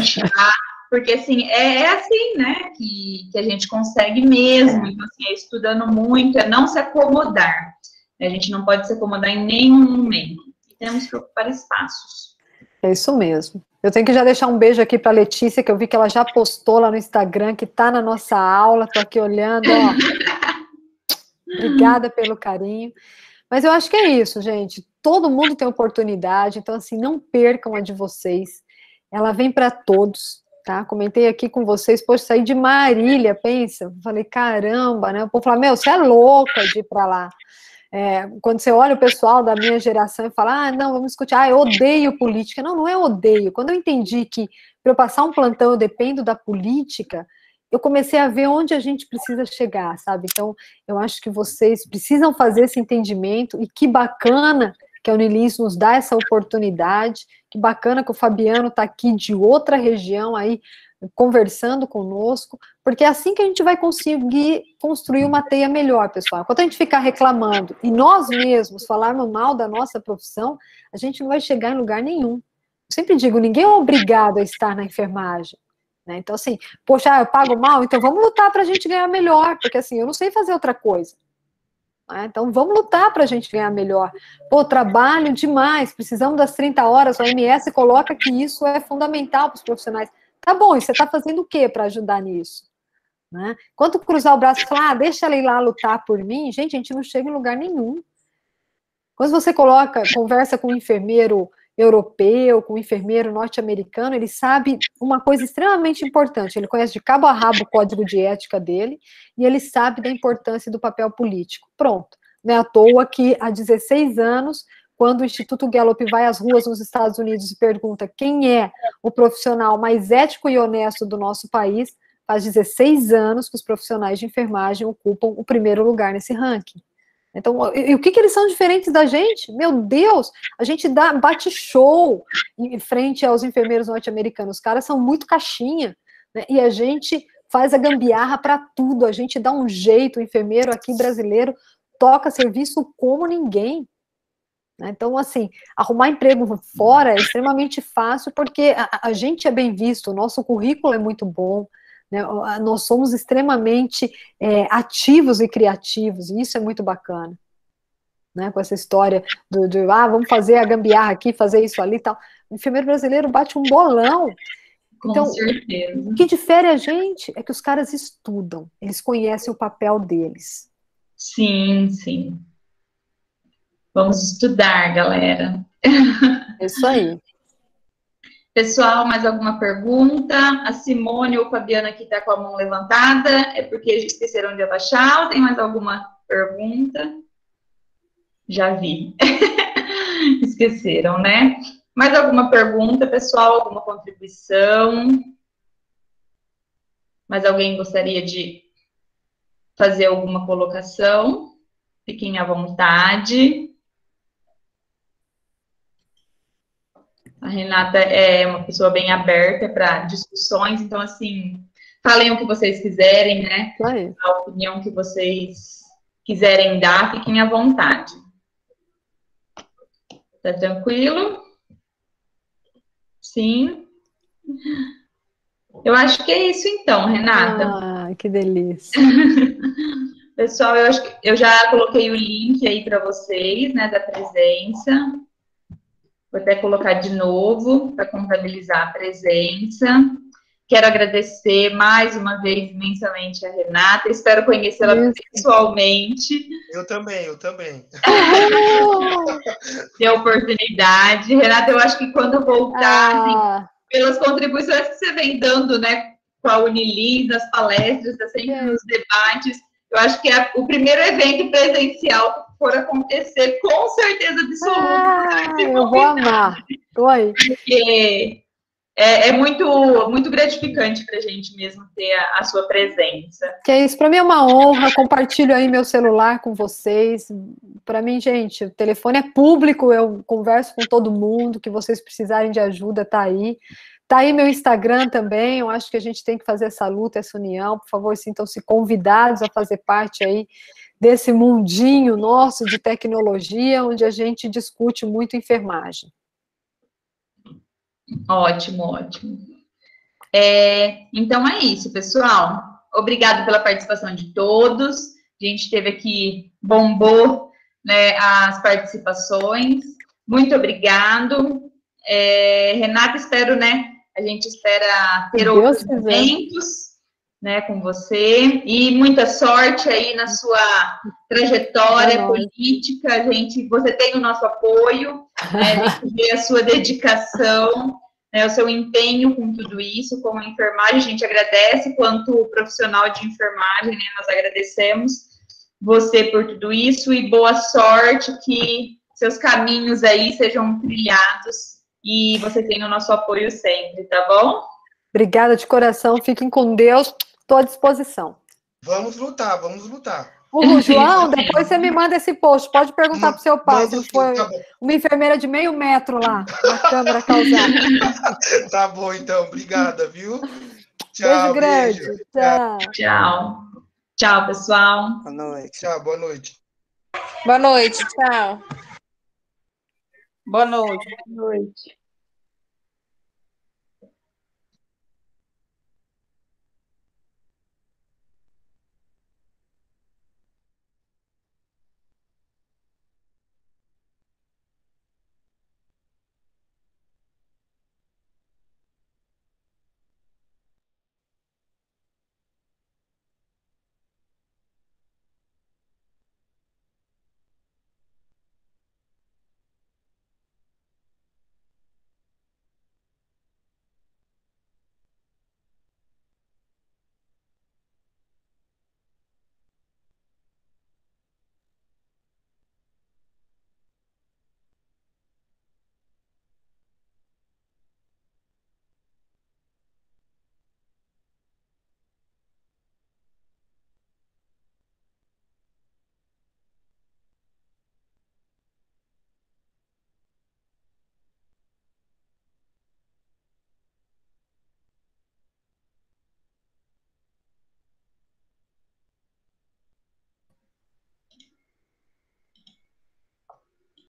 chá, porque, assim, é assim, né, que a gente consegue mesmo. Então, assim, estudando muito, não se acomodar. A gente não pode se acomodar em nenhum momento. E temos que ocupar espaços. É isso mesmo. Eu tenho que já deixar um beijo aqui para a Letícia, que eu vi que ela já postou lá no Instagram, que está na nossa aula, estou aqui olhando, Obrigada pelo carinho. Mas eu acho que é isso, gente. Todo mundo tem oportunidade, então, assim, não percam a de vocês. Ela vem para todos, tá? Comentei aqui com vocês, poxa, saí de Marília, pensa. Falei, caramba, né? O povo fala, você é louca de ir para lá. Quando você olha o pessoal da minha geração e fala, não, vamos discutir, eu odeio política. Não, não é odeio. Quando eu entendi que para eu passar um plantão eu dependo da política, eu comecei a ver onde a gente precisa chegar, sabe? Então, eu acho que vocês precisam fazer esse entendimento, e que bacana que a Unilins nos dá essa oportunidade, que bacana que o Fabiano está aqui de outra região aí, conversando conosco, porque é assim que a gente vai conseguir construir uma teia melhor, pessoal. Enquanto a gente ficar reclamando e nós mesmos falarmos mal da nossa profissão, a gente não vai chegar em lugar nenhum. Eu sempre digo, ninguém é obrigado a estar na enfermagem, né? Então, assim, poxa, eu pago mal, então vamos lutar para a gente ganhar melhor, porque assim, eu não sei fazer outra coisa. Então, vamos lutar para a gente ganhar melhor. Pô, trabalho demais, precisamos das 30 horas, a OMS coloca que isso é fundamental para os profissionais. Tá bom, e você está fazendo o quê para ajudar nisso? Né? Quanto cruzar o braço e falar, deixa ela ir lá lutar por mim, gente, a gente não chega em lugar nenhum. Quando você conversa com um enfermeiro europeu, com um enfermeiro norte-americano, ele sabe uma coisa extremamente importante, ele conhece de cabo a rabo o código de ética dele, e ele sabe da importância do papel político. Pronto. Não é à toa que há 16 anos, quando o Instituto Gallup vai às ruas nos Estados Unidos e pergunta quem é o profissional mais ético e honesto do nosso país, faz 16 anos que os profissionais de enfermagem ocupam o primeiro lugar nesse ranking. Então, e o que eles são diferentes da gente? Meu Deus, a gente bate show em frente aos enfermeiros norte-americanos. Os caras são muito caixinha, né? E a gente faz a gambiarra para tudo, a gente dá um jeito, o enfermeiro aqui brasileiro toca serviço como ninguém. Né? Então, assim, arrumar emprego fora é extremamente fácil, porque a gente é bem visto, o nosso currículo é muito bom, né? Nós somos extremamente ativos e criativos, e isso é muito bacana, né? Com essa história vamos fazer a gambiarra aqui, fazer isso ali e tal. O enfermeiro brasileiro bate um bolão. Então, com certeza. O que difere a gente é que os caras estudam, eles conhecem o papel deles. Sim, sim. Vamos estudar, galera. Isso aí. Pessoal, mais alguma pergunta? A Simone ou a Fabiana aqui está com a mão levantada. É porque esqueceram de abaixar ou tem mais alguma pergunta? Já vi. Esqueceram, né? Mais alguma pergunta, pessoal? Alguma contribuição? Mais alguém gostaria de fazer alguma colocação? Fiquem à vontade. A Renata é uma pessoa bem aberta para discussões, então, assim, falem o que vocês quiserem, né? A opinião que vocês quiserem dar, fiquem à vontade. Tá tranquilo? Sim. Eu acho que é isso, então, Renata. Ah, que delícia. Pessoal, eu acho que eu já coloquei o link aí para vocês, né, da presença. Vou até colocar de novo para contabilizar a presença. Quero agradecer mais uma vez imensamente a Renata. Espero conhecê-la pessoalmente. Eu também. Ter a oportunidade. Renata, eu acho que quando voltar, assim, pelas contribuições que você vem dando, né, com a Unilis, nas palestras, sempre nos debates, eu acho que é o primeiro evento presencial que for acontecer, com certeza absoluta. Eu vou amar. Oi. Porque é muito gratificante para a gente mesmo ter a sua presença. Que é isso, para mim é uma honra, compartilho aí meu celular com vocês. Para mim, gente, o telefone é público, eu converso com todo mundo, que vocês precisarem de ajuda, tá aí. Tá aí meu Instagram também, eu acho que a gente tem que fazer essa luta, essa união, por favor, sintam-se convidados a fazer parte aí desse mundinho nosso de tecnologia, onde a gente discute muito enfermagem. Ótimo, ótimo. Então é isso, pessoal. Obrigado pela participação de todos. A gente teve aqui, bombou, né, as participações. Muito obrigado. Renata, espero, né? A gente espera ter outros eventos, né, com você. E muita sorte aí na sua trajetória política. Você tem o nosso apoio, né, a gente vê a sua dedicação, né, o seu empenho com tudo isso, com a enfermagem. A gente agradece, quanto profissional de enfermagem, né, nós agradecemos você por tudo isso e boa sorte, que seus caminhos aí sejam trilhados e você tenha o nosso apoio sempre, tá bom? Obrigada de coração, fiquem com Deus, estou à disposição. Vamos lutar, vamos lutar. O João, depois você me manda esse post, pode perguntar pro seu pai, se foi uma enfermeira de meio metro lá, na câmera causada. Tá bom, então, obrigada, viu? Tchau, beijo grande. beijo. Tchau. Tchau. Tchau, pessoal. Boa noite. Tchau, boa noite. Boa noite, tchau. Boa noite. Boa noite.